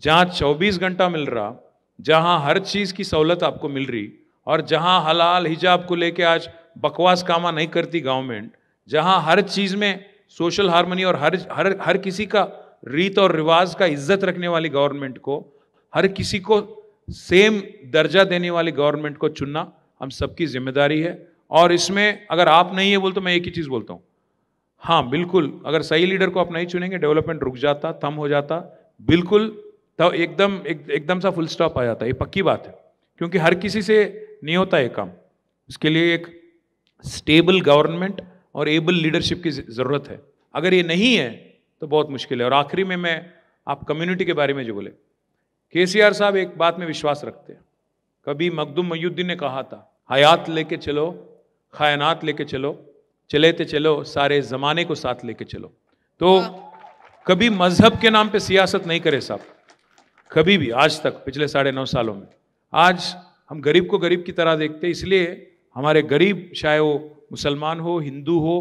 Speaker 3: जहाँ 24 घंटा मिल रहा, जहाँ हर चीज़ की सहूलत आपको मिल रही, और जहाँ हलाल हिजाब को लेके आज बकवास कामा नहीं करती गवर्नमेंट, जहाँ हर चीज़ में सोशल हार्मनी और हर किसी का रीत और रिवाज का इज्जत रखने वाली गवर्नमेंट को, हर किसी को सेम दर्जा देने वाली गवर्नमेंट को चुनना हम सबकी जिम्मेदारी है. और इसमें अगर आप नहीं है बोल तो मैं एक ही चीज़ बोलता हूँ, हाँ बिल्कुल, अगर सही लीडर को आप नहीं चुनेंगे डेवलपमेंट रुक जाता, थम हो जाता, बिल्कुल तो एकदम सा फुल स्टॉप आ जाता है. ये पक्की बात है, क्योंकि हर किसी से नहीं होता है काम. इसके लिए एक स्टेबल गवर्नमेंट और एबल लीडरशिप की ज़रूरत है. अगर ये नहीं है तो बहुत मुश्किल है. और आखिरी में मैं आप कम्युनिटी के बारे में जो बोले, केसीआर साहब एक बात में विश्वास रखते हैं. कभी मखदूम मयूद्दीन ने कहा था, हयात लेके चलो, खयानात लेके चलो, चले ते चलो, सारे ज़माने को साथ लेके चलो. तो कभी मजहब के नाम पे सियासत नहीं करे साहब, कभी भी आज तक पिछले 9.5 सालों में. आज हम गरीब को गरीब की तरह देखते हैं, इसलिए हमारे गरीब, चाहे वो मुसलमान हो, हिंदू हो,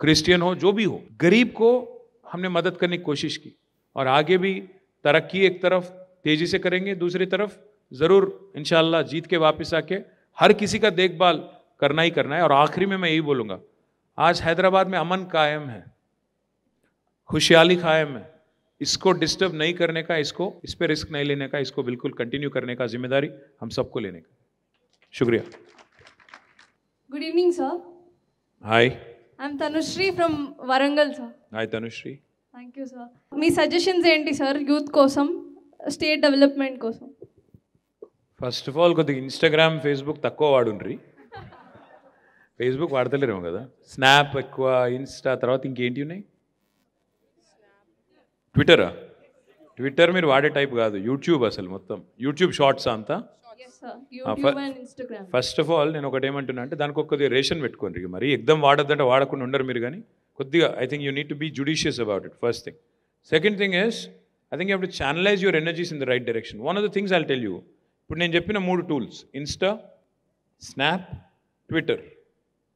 Speaker 3: क्रिश्चियन हो, जो भी हो, गरीब को हमने मदद करने की कोशिश की और आगे भी तरक्की एक तरफ तेजी से करेंगे, दूसरी तरफ ज़रूर इंशाअल्लाह जीत के वापस आके हर किसी का देखभाल करना ही करना है। और आखिरी में मैं यही बोलूँगा, आज हैदराबाद में अमन कायम है, खुशहाली कायम है, इसको डिस्टर्ब नहीं करने का, इस पे रिस्क नहीं लेने का, इसको बिल्कुल कंटिन्यू करने का जिम्मेदारी हम सबको लेने का। शुक्रिया।
Speaker 8: Good evening, sir.
Speaker 3: Hi.
Speaker 8: I'm Tanushree from Warangal, sir.
Speaker 3: Hi Tanushree.
Speaker 8: Thank you, sir. Me suggestions ఏంటి సార్ యూత్ కోసం, స్టేట్ డెవలప్మెంట్ కోసం?
Speaker 3: ఫస్ట్ ఆఫ్ ఆల్ కొద్దిగా ఇన్స్టాగ్రామ్ ఫేస్బుక్ తక్కువ వాడుండ్రి, ఫేస్బుక్ వాడతలేరేమో కదా, స్నాప్ ఎక్కువ, ఇన్స్టా తర్వాత ఇంకేంటి ఉన్నాయి, ట్విట్టరా? ట్విట్టర్ మీరు వాడే టైప్ కాదు, యూట్యూబ్ అసలు మొత్తం యూట్యూబ్ షార్ట్స్ అంతా.
Speaker 8: Yes, sir. YouTube and Instagram.
Speaker 3: First of all నేను ఒకటి ఏమంటున్నా అంటే దానికి కొద్దిగా రేషన్ పెట్టుకోండి, మరి ఎగ్దమ్ వాడద్దంటే వాడకుండా ఉండరు మీరు, కానీ కొద్దిగా I think you need to be judicious about it, first thing. Second thing is I think you have to channelize your energies in the right direction. One of the things I'll tell you, ఇప్పుడు నేను చెప్పిన 3 టూల్స్, ఇన్స్టా, స్నాప్, ట్విట్టర్,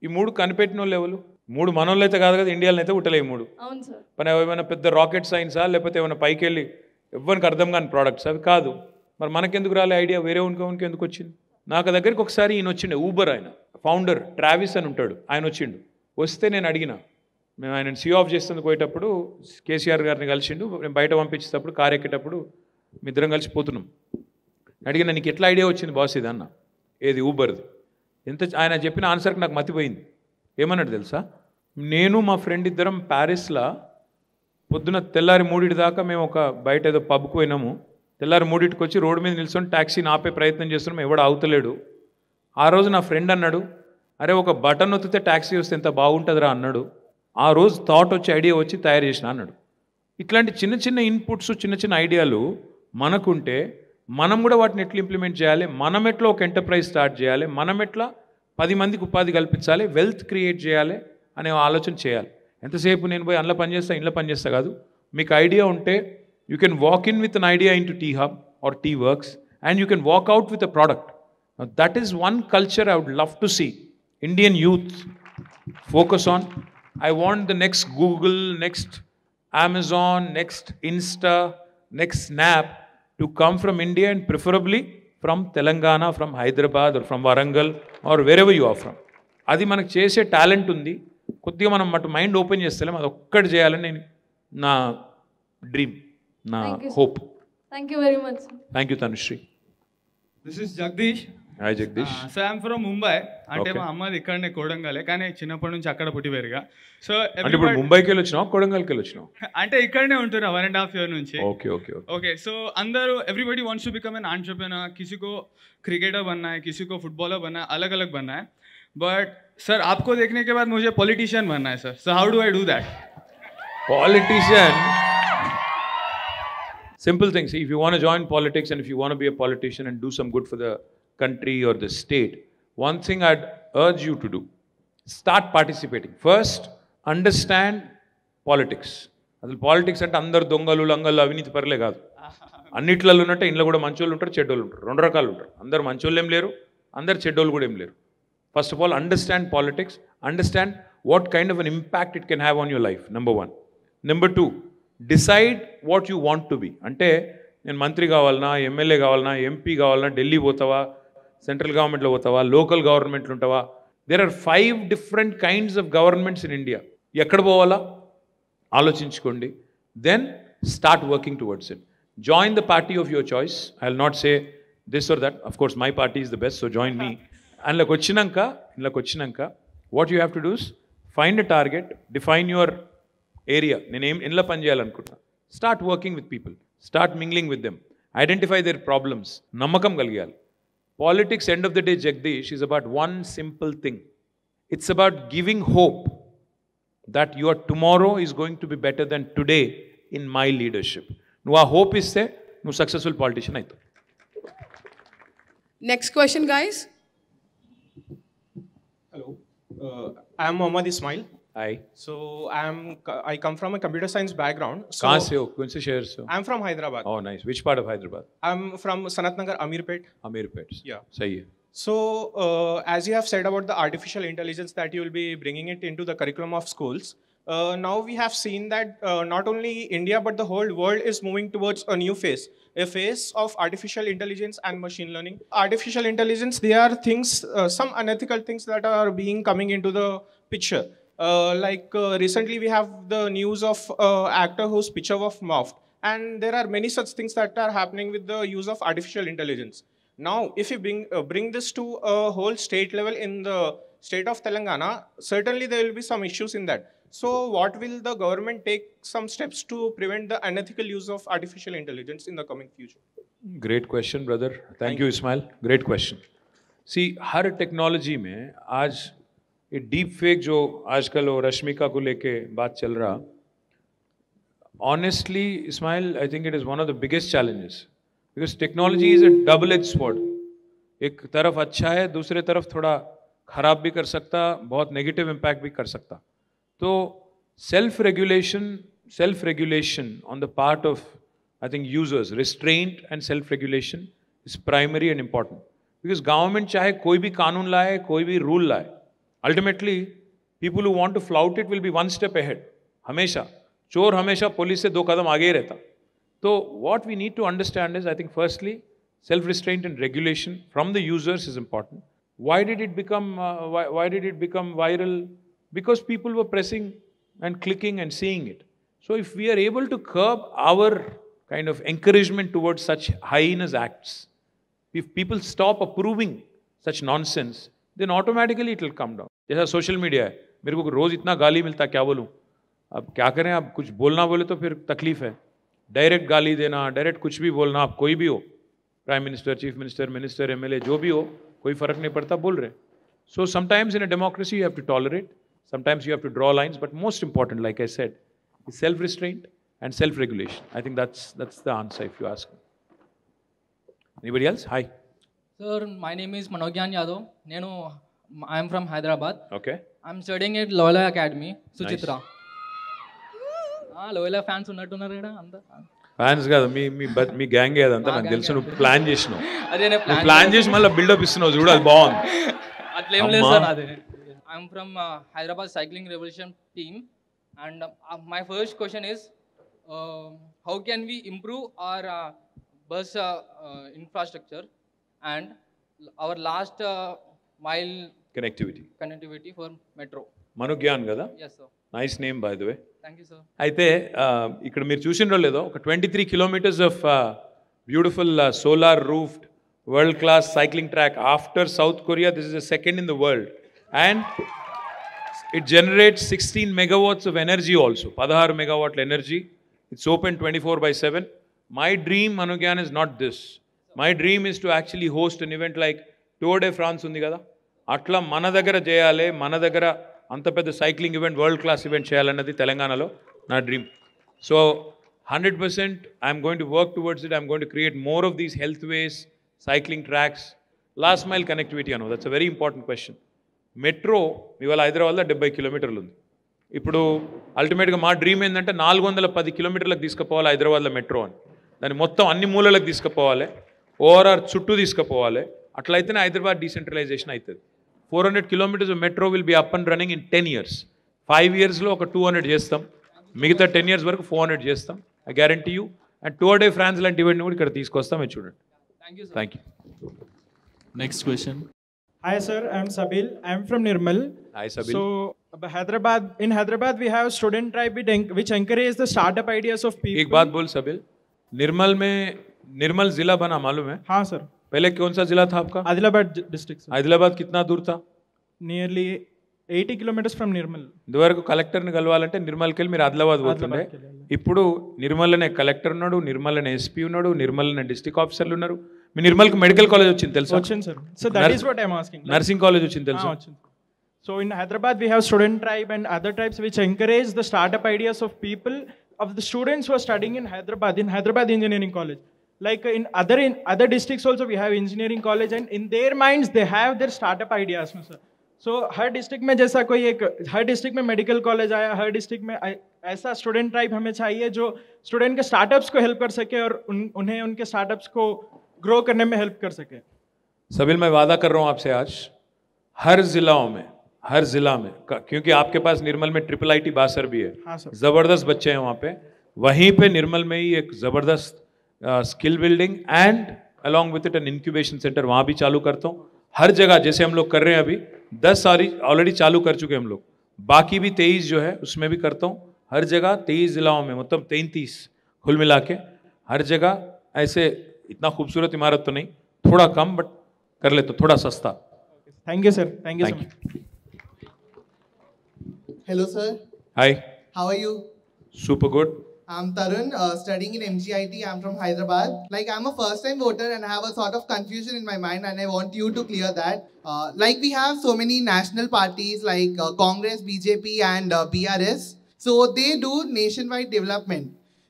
Speaker 3: ఈ 3 కనిపెట్టిన వాళ్ళు ఎవరు? 3 మనోళ్ళు అయితే కాదు కదా, ఇండియాలో అయితే ఉట్టలే 3.
Speaker 8: అవును సార్.
Speaker 3: మన ఏమైనా పెద్ద రాకెట్ సైన్సా, లేకపోతే ఏమైనా పైకి వెళ్ళి ఎవ్వరికి అర్థం కాని ప్రోడక్ట్స్ అవి కాదు. మరి మనకెందుకు రాలే ఐడియా, వేరే ఉనికి ఎందుకు వచ్చింది? నాకు దగ్గరికి ఒకసారి ఈయన వచ్చిండే, ఊబర్ ఆయన ఫౌండర్ ట్రావిస్ అని ఉంటాడు, ఆయన వచ్చిండు. వస్తే నేను అడిగిన, మేము ఆయన సీ ఆఫ్ చేస్తుంది పోయేటప్పుడు కేసీఆర్ గారిని కలిసిండు, నేను బయట పంపించేటప్పుడు కారు ఎక్కేటప్పుడు మీ ఇద్దరం కలిసి పోతున్నాం. అడిగిన, నీకు ఎట్లా ఐడియా వచ్చింది బాస్ ఇది అన్న, ఏది ఊబర్ది? ఆయన చెప్పిన ఆన్సర్కి నాకు మతిపోయింది. ఏమన్నాడు తెలుసా, నేను మా ఫ్రెండ్ ఇద్దరం ప్యారిస్లో పొద్దున తెల్లారి 3 దాకా మేము ఒక బయట ఏదో పబ్కి పోయినాము, తెల్లారి 3కి వచ్చి రోడ్డు మీద నిల్చొని ట్యాక్సీని ఆపే ప్రయత్నం చేస్తున్నాం, ఎవడు ఆగుతలేడు. ఆ రోజు నా ఫ్రెండ్ అన్నాడు, అరే ఒక బటన్ నొత్తితే ట్యాక్సీ వస్తే ఎంత బాగుంటుందిరా అన్నాడు. ఆ రోజు థాట్ వచ్చి, ఐడియా వచ్చి తయారు చేసిన అన్నాడు. ఇట్లాంటి చిన్న చిన్న ఇన్పుట్స్, చిన్న చిన్న ఐడియాలు మనకుంటే మనం కూడా వాటిని ఎట్లా ఇంప్లిమెంట్ చేయాలి, మనం ఎట్లా ఒక ఎంటర్ప్రైజ్ స్టార్ట్ చేయాలి, మనం ఎట్లా 10 మందికి ఉపాధి కల్పించాలి, వెల్త్ క్రియేట్ చేయాలి అనే ఆలోచన చేయాలి. ఎంతసేపు నేను పోయి అందులో పనిచేస్తా ఇంట్లో పనిచేస్తా కాదు. మీకు ఐడియా ఉంటే you can walk in with an idea into T hub or T works and you can walk out with a product. That is one culture I would love to see Indian youth focus on. I want the next Google, next Amazon, next Insta, next Snap to come from India and preferably from Telangana, from Hyderabad or from Warangal or wherever you are from. అది మనకు చేసే టాలెంట్ ఉంది, కొద్దిగా మనం అటు మైండ్ ఓపెన్ చేస్తలేం, అది ఒక్కటి చేయాలని నేను నా డ్రీమ్, నా hope.
Speaker 8: Thank you very much, sir.
Speaker 3: Thank you, Tanushree.
Speaker 9: This is Jagdish.
Speaker 3: Hi, Jagdish.
Speaker 9: So I'm from Mumbai. అంటే మా అమ్మది ఇక్కడనే కోడంగలే, కానీ చిన్నప్పటి నుంచి అక్కడ పుట్టి పెరిగా. సో
Speaker 3: అంటే ఇప్పుడు ముంబైకి వెళ్ళి వచ్చినావు, కొడంగల్కి వెళ్ళి వచ్చినావు?
Speaker 9: అంటే ఇక్కడనే ఉంటున్నా 1.5 year నుంచి.
Speaker 3: Okay okay
Speaker 9: okay. సో అందరూ everybody wants to become an entrepreneur. किसी को क्रिकेटर बनना है, किसी को फुटबॉलर बनना है, अलग अलग बनना है. बट सर आपको देखने के बाद मुझे पॉलिटिशियन बनना है sir. So how do I do that?
Speaker 3: Politician. Simple things. If you want to join politics and if you want to be a politician and do some good for the country or the state, one thing I'd urge you to do, start participating. First, understand politics. అసలు పాలిటిక్స్ అంటే అందరు దొంగలు లంగలు అవినీతి పరులే కాదు. అన్నిట్లలో ఉన్నట్టే ఇంట్లో కూడా మంచోళ్ళు ఉంటారు, చెడ్డోళ్ళు ఉంటారు, 2 రకాలు ఉంటారు. అందరు మంచోళ్ళు ఏం లేరు, అందరు చెడ్డోళ్ళు కూడా ఏం లేరు. First of all understand politics, understand what kind of an impact it can have on your life, number 1. Number 2, decide what you want to be. అంటే నేను మంత్రి కావాలన్నా, ఎమ్మెల్యే కావాలన్నా, ఎంపీ కావాలన్నా, ఢిల్లీ పోతావా, సెంట్రల్ గవర్నమెంట్లో పోతావా, లోకల్ గవర్నమెంట్లు ఉంటావా? There are 5 different kinds of governments in India. ఎక్కడ పోవాలా ఆలోచించుకోండి. Then start working towards it. Join the party of your choice. I will not say this or that. Of course my party is the best, so join me. అందులోకి వచ్చినాక what you have to does, find a target, define your area. నేను ఎందులో పని చేయాలనుకుంటున్నా, start working with people, start mingling with them, identify their problems, నమ్మకం కలిగాలి. Politics, end of the day, Jagdish, is about one simple thing. It's about giving hope that your tomorrow is going to be better than today in my leadership. Nu aa hope iste, nu successful politician aito.
Speaker 2: Next question, guys.
Speaker 10: Hello, I am Mohammad Ismail.
Speaker 3: Hi.
Speaker 10: So I come from a computer science background. So
Speaker 3: Kahan se ho? Kaun se shehar se ho?
Speaker 10: I am from Hyderabad.
Speaker 3: Oh, nice. Which part of Hyderabad?
Speaker 10: I am from Sanat Nagar, Amirpet.
Speaker 3: Amirpet.
Speaker 10: Yeah.
Speaker 3: Sahi hai.
Speaker 10: So as you have said about the artificial intelligence that you will be bringing it into the curriculum of schools, now we have seen that not only India but the whole world is moving towards a new phase, a phase of artificial intelligence and machine learning. Artificial intelligence, there are things, some unethical things that are being coming into the picture. Recently we have the news of actor whose picture was morphed, and there are many such things that are happening with the use of artificial intelligence. Now, if you bring this to a whole state level in the state of Telangana, certainly there will be some issues in that. So what will the government take some steps to prevent the unethical use of artificial intelligence in the coming future?
Speaker 3: Great question, brother. Thank you, Ismail. Great question. See, her technology में आज ये डीप फेक जो आजकल वो रश्मिका को लेके बात चल रहा, honestly, Ismail, I think it is one of the biggest challenges because technology is a double-edged sword. एक तरफ अच्छा है, दूसरे तरफ थोड़ा खराब भी कर सकता, बहुत नेगेटिव इम्पैक्ट भी कर सकता. तो self regulation on the part of I think users, restraint and self regulation is primary and important because government चाहे कोई भी कानून लाए, कोई भी रूल लाए, ultimately people who want to flout it will be one step ahead. हमेशा चोर हमेशा पुलिस से 2 कदम आगे ही रहता. तो what we need to understand is, I think firstly self restraint and regulation from the users is important. Why did it become viral? Because people were pressing and clicking and seeing it. So if we are able to curb our kind of encouragement towards such heinous acts, if people stop approving such nonsense, then automatically it will come down. जैसा सोशल मीडिया है, मेरे को रोज इतना गाली मिलता, क्या बोलूँ, अब क्या करें, अब कुछ बोलना बोले तो फिर तकलीफ है. डायरेक्ट गाली देना, डायरेक्ट कुछ भी बोलना, आप कोई भी हो, prime minister, chief minister, MLA, जो भी हो, कोई फर्क नहीं पड़ता, बोल रहे. So sometimes in a democracy you have to tolerate, sometimes you have to draw lines, but most important, like I said, is self-restraint and self-regulation. I think that's the answer if you ask me. Anybody else? Hi.
Speaker 11: Sir, my name is Manogyan Yadav. I am from Hyderabad.
Speaker 3: Okay.
Speaker 11: I'm studying at Loyola Academy, Suchitra. Loyola fans ఉన్నట్టున్నారు ఇక్కడ అంతా.
Speaker 3: ఫ్యాన్స్ కాదు, మీ గ్యాంగ్ అదంతా నాకు తెలుసు. నువ్వు ప్లాన్ చేసినావు, నువ్వు ప్లాన్ చేసి మళ్ళీ బిల్డప్ ఇస్తున్నావు చూడు, అది బాగుంది.
Speaker 11: అట్లేం లేదు సార్. అదే I'm from Hyderabad cycling revolution team and my first question is how can we improve our bus infrastructure and our last mile connectivity for metro.
Speaker 3: Manognan కదా?
Speaker 11: Yes sir.
Speaker 3: Nice name by the way.
Speaker 11: Thank you sir.
Speaker 3: అయితే ఇక్కడ మీరు చూసినో లేదో, ఒక 23 kilometers of beautiful solar roofed world class cycling track. After South Korea this is the second in the world and it generates 16 megawatts of energy also. 16 megawatt energy. It's open 24/7. My dream, Manogyan, is not this. My dream is to actually host an event like Tour de France ఉంది కదా, అట్లా మన దగ్గర చేయాలి. మన దగ్గర అంత పెద్ద cycling event, world class event చేయాలన్నది తెలంగాణలో నా dream. So 100% I'm going to work towards it. I'm going to create more of these health ways, cycling tracks, last mile connectivity Anu. That's a very important question. Metro ఇవాళ హైదరాబాద్లో 70 kilometers ఉంది. ఇప్పుడు అల్టిమేట్గా మా డ్రీమ్ ఏంటంటే 410 kilometers తీసుకుపోవాలి హైదరాబాద్లో మెట్రో అని. దాన్ని మొత్తం అన్ని మూలలకు తీసుకుపోవాలి, ఓఆర్ఆర్ చుట్టూ తీసుకుపోవాలి. అట్లయితేనే హైదరాబాద్ డీసెంట్రలైజేషన్ అవుతుంది. 400 kilometers of metro will be up and running in 10 years. 5 yearsలో ఒక 200 చేస్తాం, మిగతా 10 years వరకు 400 చేస్తాం. I guarantee you. And Tour de France లాంటి ఈవెంట్ కూడా ఇక్కడ తీసుకొస్తాం. ఇది చూడండి. Thank you.
Speaker 1: Next question.
Speaker 12: Hi sir, I am Sabil. I am from Nirmal.
Speaker 3: Hi Sabil.
Speaker 12: So in Hyderabad we have student tribe which encourage the startup ideas of people.
Speaker 3: एक बात बोल Sabil, निर्मल में निर्मल जिला बना मालूम है?
Speaker 12: हाँ सर.
Speaker 3: पहले कौन सा जिला था आपका?
Speaker 12: आदिलाबाद डिस्ट्रिक्ट.
Speaker 3: आदिलाबाद कितना दूर था?
Speaker 12: Nearly 80 kilometers from Nirmal.
Speaker 3: ఇదివరకు కలెక్టర్ని కలవాలంటే నిర్మల్కి వెళ్ళి మీరు ఆదిలాబాద్ పోతుండే. ఇప్పుడు నిర్మల్లోనే కలెక్టర్ ఉన్నాడు, నిర్మల్లోనే ఎస్పీ ఉన్నాడు, నిర్మల్లోనే డిస్ట్రిక్ట్ ఆఫీసర్లు ఉన్నారు. మీ నిర్మల్కి మెడికల్ కాలేజ్ వచ్చింది తెలుసా?
Speaker 12: వచ్చింది sir. So that is what I am asking.
Speaker 3: Nursing college వచ్చింది తెలుసా?
Speaker 12: So in Hyderabad we have student tribe and other tribes which encourage the startup ideas of people, of the students who are studying in Hyderabad Engineering College. Like in other districts also we have engineering college and in their minds they have their startup ideas, no sir. So her district में जैसा कोई एक, हर डिस्ट्रिक्ट में मेडिकल कॉलेज आया, हर डिस्ट्रिक्ट में ऐसा स्टूडेंट ट्राइब हमें चाहिए जो स्टूडेंट के स्टार्टअप्स को हेल्प कर सके और उन्हें उनके स्टार्टअप्स को ग्रो करने में हेल्प कर सके.
Speaker 3: सबिल, मैं वादा कर रहा हूँ आपसे आज, हर जिलाओं में हर जिला में, क्योंकि आपके पास निर्मल में IIIT बासर भी है,
Speaker 12: हाँ सर।
Speaker 3: ज़बरदस्त बच्चे हैं वहाँ पे। वहीं पे निर्मल में ही एक ज़बरदस्त skill building and along with it an incubation centre वहाँ भी चालू करता हूँ। हर जगह जैसे हम लोग कर रहे हैं अभी 10 ऑलरेडी चालू कर चुके हैं हम लोग, बाकी भी 23 जो है उसमें भी करता हूँ। हर जगह 23 जिलाओं में, मतलब 33 कुल मिला के हर जगह। ऐसे इतना खूबसूरत इमारत तो नहीं, थोड़ा कम, बट कर ले तो थोड़ा सस्ता।
Speaker 12: Thank you, sir. Thank you so
Speaker 3: Thank
Speaker 12: much.
Speaker 13: Hello, sir.
Speaker 3: Hi.
Speaker 13: How are you?
Speaker 3: Super good.
Speaker 13: I'm Tarun, studying in MGIT. I'm from Hyderabad. Like, I'm a first-time voter and I have a sort of confusion in my mind, and I want you to clear that. Like, we have so many national parties like Congress, BJP, and BRS. So they do nationwide development.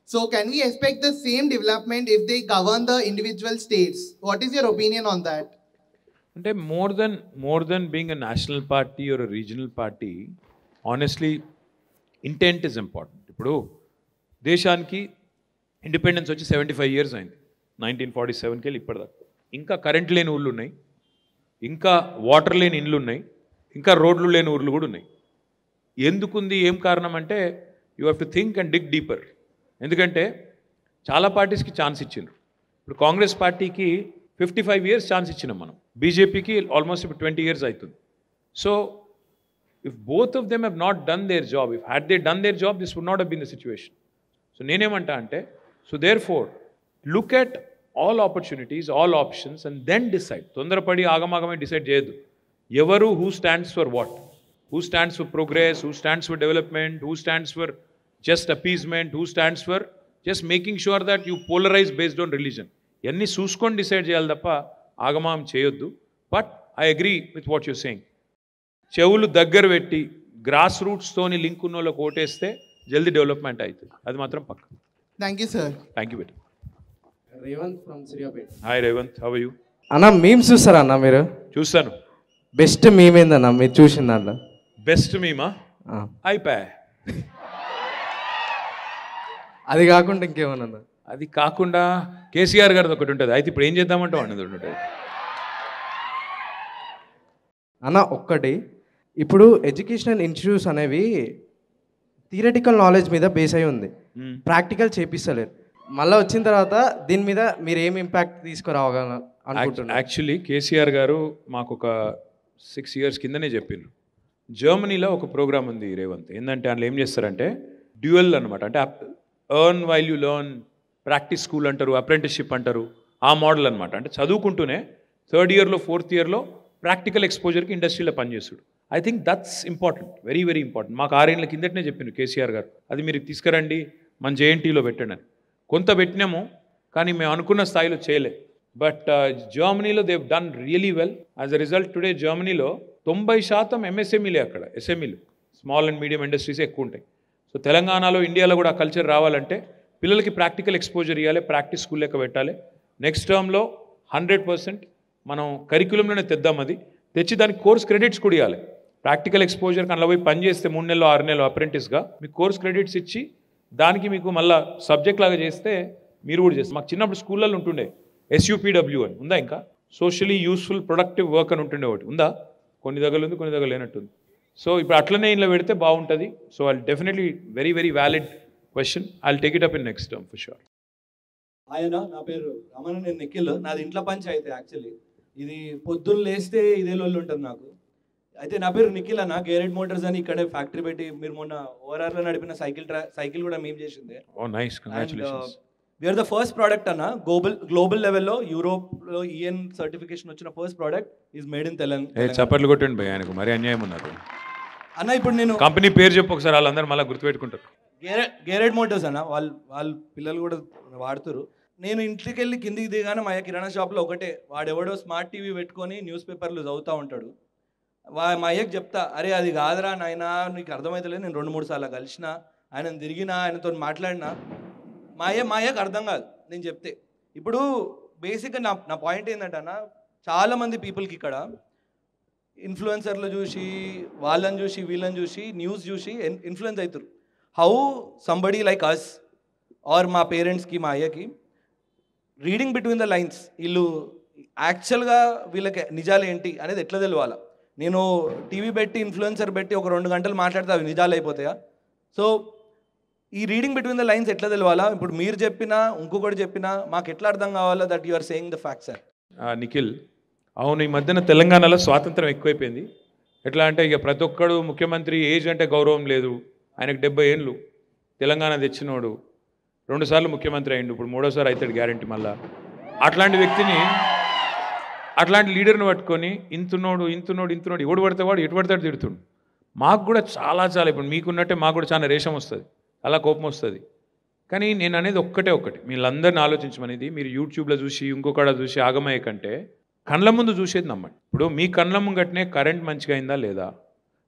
Speaker 13: So can we expect the same development if they govern the individual states? What is your opinion on that?
Speaker 3: అంటే more than being a national party or a regional party, honestly, intent is important. ఇప్పుడు దేశానికి ఇండిపెండెన్స్ వచ్చి 75 years అయింది, 1947కి వెళ్ళి ఇప్పటిదాకా. ఇంకా కరెంట్ లేని ఊళ్ళు ఉన్నాయి, ఇంకా వాటర్ లేని ఇండ్లు ఉన్నాయి, ఇంకా రోడ్లు లేని ఊర్లు కూడా ఉన్నాయి. ఎందుకుంది, ఏం కారణం అంటే you have to think and dig deeper. ఎందుకంటే చాలా పార్టీస్కి ఛాన్స్ ఇచ్చిండ్రు. ఇప్పుడు కాంగ్రెస్ పార్టీకి 55 years ఛాన్స్ ఇచ్చినాం మనం, బీజేపీకి ఆల్మోస్ట్ ఇప్పుడు 20 years అవుతుంది. So if both of them have not done their job, if had they done their job, this would not have been the situation. So నేనేమంటా అంటే, so therefore look at all opportunities, all options and then decide. తొందరపడి ఆగమాగమే డిసైడ్ చేయొద్దు. ఎవరు who stands for what, who stands for progress, who stands for development, who stands for just appeasement, who stands for just making sure that you polarize based on religion. ఇవన్నీ చూసుకొని డిసైడ్ చేయాలి తప్ప ఆగమాం చేయొద్దు. But I agree with what you're saying. చెవులు దగ్గర పెట్టి గ్రాస్ రూట్స్తోని లింక్ ఉన్న వాళ్ళకి ఓటేస్తే జల్దీ డెవలప్మెంట్ అవుతుంది, అది మాత్రం పక్క.
Speaker 13: Thank you, sir.
Speaker 3: Thank you బెట్.
Speaker 14: Revanth from Sriyapet.
Speaker 3: Hi Revanth, how are you?
Speaker 14: అన్న మీమ్స్ చూస్తారా అన్న మీరు?
Speaker 3: చూస్తాను.
Speaker 14: బెస్ట్ మీమ్ ఏందన్న మీరు చూసిన దాంట్లో?
Speaker 3: బెస్ట్ మీమా? అయిపోయా.
Speaker 14: అది కాకుండా ఇంకేమన్నా?
Speaker 3: అది కాకుండా కేసీఆర్ గారిది ఒకటి ఉంటుంది, అయితే ఇప్పుడు ఏం చేద్దామంటావు అన్నది ఒకటి ఉంటుంది.
Speaker 14: అన్న ఒక్కటి, ఇప్పుడు ఎడ్యుకేషనల్ ఇన్స్టిట్యూట్స్ అనేవి థియరటికల్ నాలెడ్జ్ మీద బేస్ అయి ఉంది, ప్రాక్టికల్ చేపిస్తలేరు. మళ్ళీ వచ్చిన తర్వాత దీని మీద మీరు ఏం ఇంపాక్ట్ తీసుకురావగల అనుకుంటున్నారు?
Speaker 3: యాక్చువల్లీ కేసీఆర్ గారు మాకు ఒక 6 years కిందనే చెప్పిండ్రు. జర్మనీలో ఒక ప్రోగ్రామ్ ఉంది రేవంత్, ఏంటంటే అందులో ఏం చేస్తారంటే డ్యూయల్ అనమాట, అంటే earn while you learn, practice school అంటారు, అప్రెంటిస్షిప్ అంటారు, ఆ మోడల్ అనమాట. అంటే చదువుకుంటూనే 3rd yearలో 4th yearలో ప్రాక్టికల్ ఎక్స్పోజర్కి ఇండస్ట్రీలో పనిచేస్తాడు. I think that's important, very very important. మాకు 6 ఏళ్ల కిందటనే చెప్పిండు కేసీఆర్ గారు, అది మీరు తీసుకురండి మన JNTలో పెట్టండి అని. కొంత పెట్టినాము కానీ మేము అనుకున్న స్థాయిలో చేయలే. బట్ జర్మనీలో Dev done really well. As a result today జర్మనీలో 90% MSMEలే, అక్కడ SMEలు, స్మాల్ అండ్ మీడియం ఇండస్ట్రీసే ఎక్కువ ఉంటాయి. సో తెలంగాణలో, ఇండియాలో కూడా ఆ కల్చర్ రావాలంటే పిల్లలకి ప్రాక్టికల్ ఎక్స్పోజర్ ఇవ్వాలి, ప్రాక్టీస్ స్కూల్ లెక్క పెట్టాలి. నెక్స్ట్ టర్మ్లో 100% మనం కరిక్యులంలోనే తెద్దాం, అది తెచ్చి దానికి కోర్స్ క్రెడిట్స్ కూడా ఇవ్వాలి. ప్రాక్టికల్ ఎక్స్పోజర్కి అందులో పోయి పని చేస్తే 3 నెలలు 6 నెలలు అప్రెంటిస్గా మీకు కోర్స్ క్రెడిట్స్ ఇచ్చి దానికి మీకు మళ్ళీ సబ్జెక్ట్ లాగా చేస్తే మీరు కూడా చేస్తారు. మాకు చిన్నప్పుడు స్కూళ్ళల్లో ఉంటుండే SUPW అని, ఉందా? ఇంకా సోషలీ యూస్ఫుల్ ప్రొడక్టివ్ వర్క్ అని ఉంటుండే, ఒకటి ఉందా? కొన్ని దగ్గర ఉంది, కొన్ని దగ్గర లేనట్టుంది. సో ఇప్పుడు అట్లనే ఇంట్లో పెడితే బాగుంటుంది. So I definitely very very valid question, I take it up in next term for sure.
Speaker 15: ఆయన నా పేరు రమణ, నేను నిఖిల్. నాది ఇంట్లో పంచాయితీ యాక్చువల్లీ. ఇది పొద్దున్న లేస్తే ఇదే లోళ్ళు ఉంటుంది నాకు. అయితే నా పేరు నిఖిల్ అన్న, గేరెడ్ మోటార్స్ అని ఇక్కడే ఫ్యాక్టరీ పెట్టి మీరు మొన్న ఓఆర్ఆర్లో నడిపిన సైకిల్ కూడా మేము చేసిందే.
Speaker 3: Oh nice, congratulations.
Speaker 15: We're the first product అన్న, గ్లోబల్ లెవెల్లో యూరోప్లో EN సర్టిఫికేషన్ వచ్చిన first product is made in Telangana.
Speaker 3: చప్పట్లు కొట్టండి భయ్, ఆయనకు మరి అన్యాయం ఉన్నారు
Speaker 15: అన్న. ఇప్పుడు నేను
Speaker 3: కంపెనీ పేరు చెప్పు ఒకసారి, వాళ్ళందరూ మళ్ళీ గుర్తుపెట్టుకుంటారు.
Speaker 15: గేరెడ్ మోటార్స్ అన్న, వాళ్ళ పిల్లలు కూడా వాడుతారు. నేను ఇంటికి వెళ్ళి కిందికి దిగానే మా కిరాణా షాప్లో ఒకటే, వాడెవడో స్మార్ట్ టీవీ పెట్టుకొని న్యూస్ పేపర్లు చదువుతూ ఉంటాడు. మా అయ్యకి చెప్తా, అరే అది కాదురా నాయనా, నీకు అర్థమవుతలేదు. నేను 2-3 సార్లు కలిసిన ఆయనను, తిరిగినా ఆయనతో మాట్లాడినా, మా అయ్యకు అర్థం కాదు నేను చెప్తే. ఇప్పుడు బేసిక్గా నా పాయింట్ ఏంటంటే అన్న, చాలామంది పీపుల్కి ఇక్కడ ఇన్ఫ్లుయెన్సర్లు చూసి, వాళ్ళని చూసి, వీళ్ళని చూసి, న్యూస్ చూసి ఇన్ఫ్లుయెన్స్ అవుతారు. How somebody like us or మా పేరెంట్స్కి, మా అయ్యకి రీడింగ్ బిట్వీన్ ద లైన్స్, వీళ్ళు యాక్చువల్గా వీళ్ళకి నిజాలు ఏంటి అనేది ఎట్లా తెలియాలి? నేను టీవీ పెట్టి ఇన్ఫ్లుయెన్సర్ పెట్టి ఒక 2 గంటలు మాట్లాడితే అవి నిజాలు అయిపోతాయా? సో ఈ రీడింగ్ బిట్వీన్ ద లైన్స్ ఎట్లా తెలియాలా? ఇప్పుడు మీరు చెప్పినా ఇంకొకటి చెప్పినా మాకు ఎట్లా అర్థం కావాలా that you are saying the fact sir?
Speaker 3: Nikhil, అవును, ఈ మధ్యన తెలంగాణలో స్వాతంత్రం ఎక్కువైపోయింది. ఎట్లా అంటే ఇక ప్రతి ఒక్కడు ముఖ్యమంత్రి ఏజ్ అంటే గౌరవం లేదు. ఆయనకు 70 ఏళ్ళు, తెలంగాణ తెచ్చినోడు, 2 సార్లు ముఖ్యమంత్రి అయ్యిండు, ఇప్పుడు 3వ సారి అవుతాడు గ్యారంటీ మళ్ళా. అట్లాంటి వ్యక్తిని, అట్లాంటి లీడర్ని పట్టుకొని ఇంతున్నోడు ఎవడు పడితే వాడు ఎటు పడతాడు తిడుతుండు. మాకు కూడా చాలా ఇప్పుడు మీకున్నట్టే మాకు కూడా చాలా రేషం వస్తుంది, అలా కోపం వస్తుంది. కానీ నేను అనేది ఒక్కటే, వీళ్ళందరినీ ఆలోచించమనేది, మీరు యూట్యూబ్లో చూసి ఇంకొకడ చూసి ఆగమయ్యే కంటే కళ్ళ ముందు చూసేది నమ్మండి. ఇప్పుడు మీ కళ్ళ ముంగటనే కరెంట్ మంచిగా అయిందా లేదా,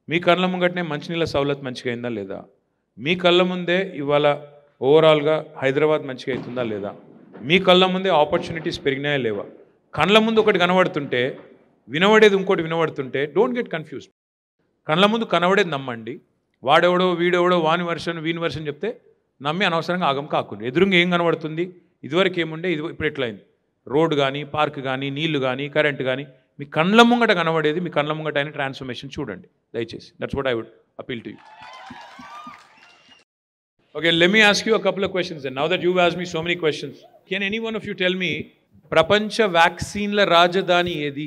Speaker 3: మీ కళ్ళ ముంగటనే మంచినీళ్ళ సౌలత్ మంచిగా అయిందా లేదా, మీ కళ్ళ ముందే ఇవాళ ఓవరాల్గా హైదరాబాద్ మంచిగా అవుతుందా లేదా, మీ కళ్ళ ముందే ఆపర్చునిటీస్ పెరిగినాయా లేవా. కళ్ళ ముందు ఒకటి కనబడుతుంటే వినబడేది ఇంకోటి వినబడుతుంటే డోంట్ గెట్ కన్ఫ్యూజ్. కళ్ళ ముందు కనబడేది నమ్మండి. వాడెవడో వీడెవడో వీని వర్షన్ చెప్తే నమ్మి అనవసరంగా ఆగం కాకుండా. ఎదురుగా ఏం కనబడుతుంది, ఇదివరకు ఏముండే, ఇప్పుడు ఎట్లయింది, రోడ్ కానీ, పార్క్ కానీ, నీళ్లు కానీ, కరెంట్ కానీ, మీ కళ్ళ ముంగట కనబడేది, మీ కళ్ళ ముంగట అయిన ట్రాన్స్ఫర్మేషన్ చూడండి దయచేసి. That's what I would appeal to you. Okay, let me ask you a couple of questions then. Now that you've asked me so many questions, can any one of you tell me, ప్రపంచ వ్యాక్సిన్ల రాజధాని ఏది?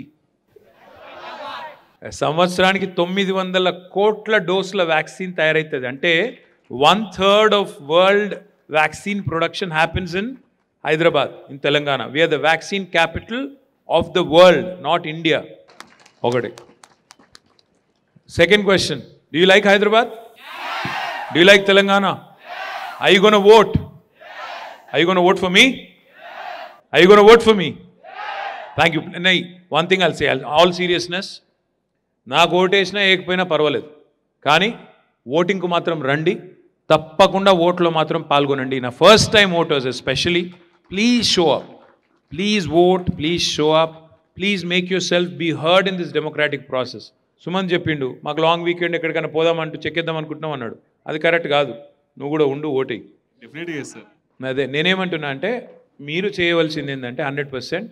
Speaker 3: సంవత్సరానికి 900 కోట్ల డోసుల వ్యాక్సిన్ తయారవుతుంది. అంటే 1/3 of world vaccine production happens in Hyderabad, in Telangana. We are the vaccine capital of the world, not India. Okay. Second question, do you like Hyderabad? Do you like Telangana? Are you going to vote? Are you going to vote for me? Are you going to vote for me? Thank you. One thing I'll say, all seriousness, నాకు ఓటేసినా ఏకపోయినా పర్వాలేదు, కానీ ఓటింగ్కు మాత్రం రండి, తప్పకుండా ఓట్లో మాత్రం పాల్గొనండి. నా first time voters especially, please show up, please vote, please show up, please make yourself be heard in this democratic process. Suman చెప్పిండు, మాకు లాంగ్ వీకెండ్ ఎక్కడికైనా పోదామంటూ చెక్కేద్దాం అనుకుంటున్నాం అన్నాడు. అది కరెక్ట్ కాదు. నువ్వు కూడా ఉండు, ఓటే.
Speaker 1: డెఫినెట్గా సార్.
Speaker 3: అదే నేనేమంటున్నా అంటే, మీరు చేయవలసింది ఏంటంటే 100%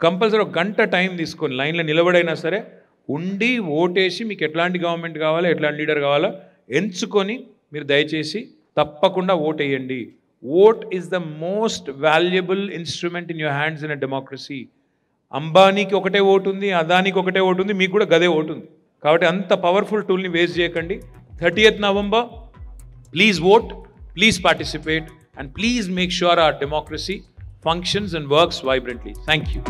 Speaker 3: కంపల్సరీ ఒక గంట టైం తీసుకొని లైన్లో నిలబడైనా సరే ఉండి ఓటేసి, మీకు ఎట్లాంటి గవర్నమెంట్ కావాలో, ఎట్లాంటి లీడర్ కావాలో ఎంచుకొని మీరు దయచేసి తప్పకుండా ఓట్ వేయండి. Vote is the most valuable instrument in your hands in a democracy. అంబానీకి ఒకటే ఓటు ఉంది, అదానికి ఒకటే ఓటు ఉంది, మీకు కూడా గదే ఓటు ఉంది. కాబట్టి అంత పవర్ఫుల్ టూల్ని వేస్ట్ చేయకండి. 30th November, please vote, please participate, and please make sure our democracy functions and works vibrantly. Thank you.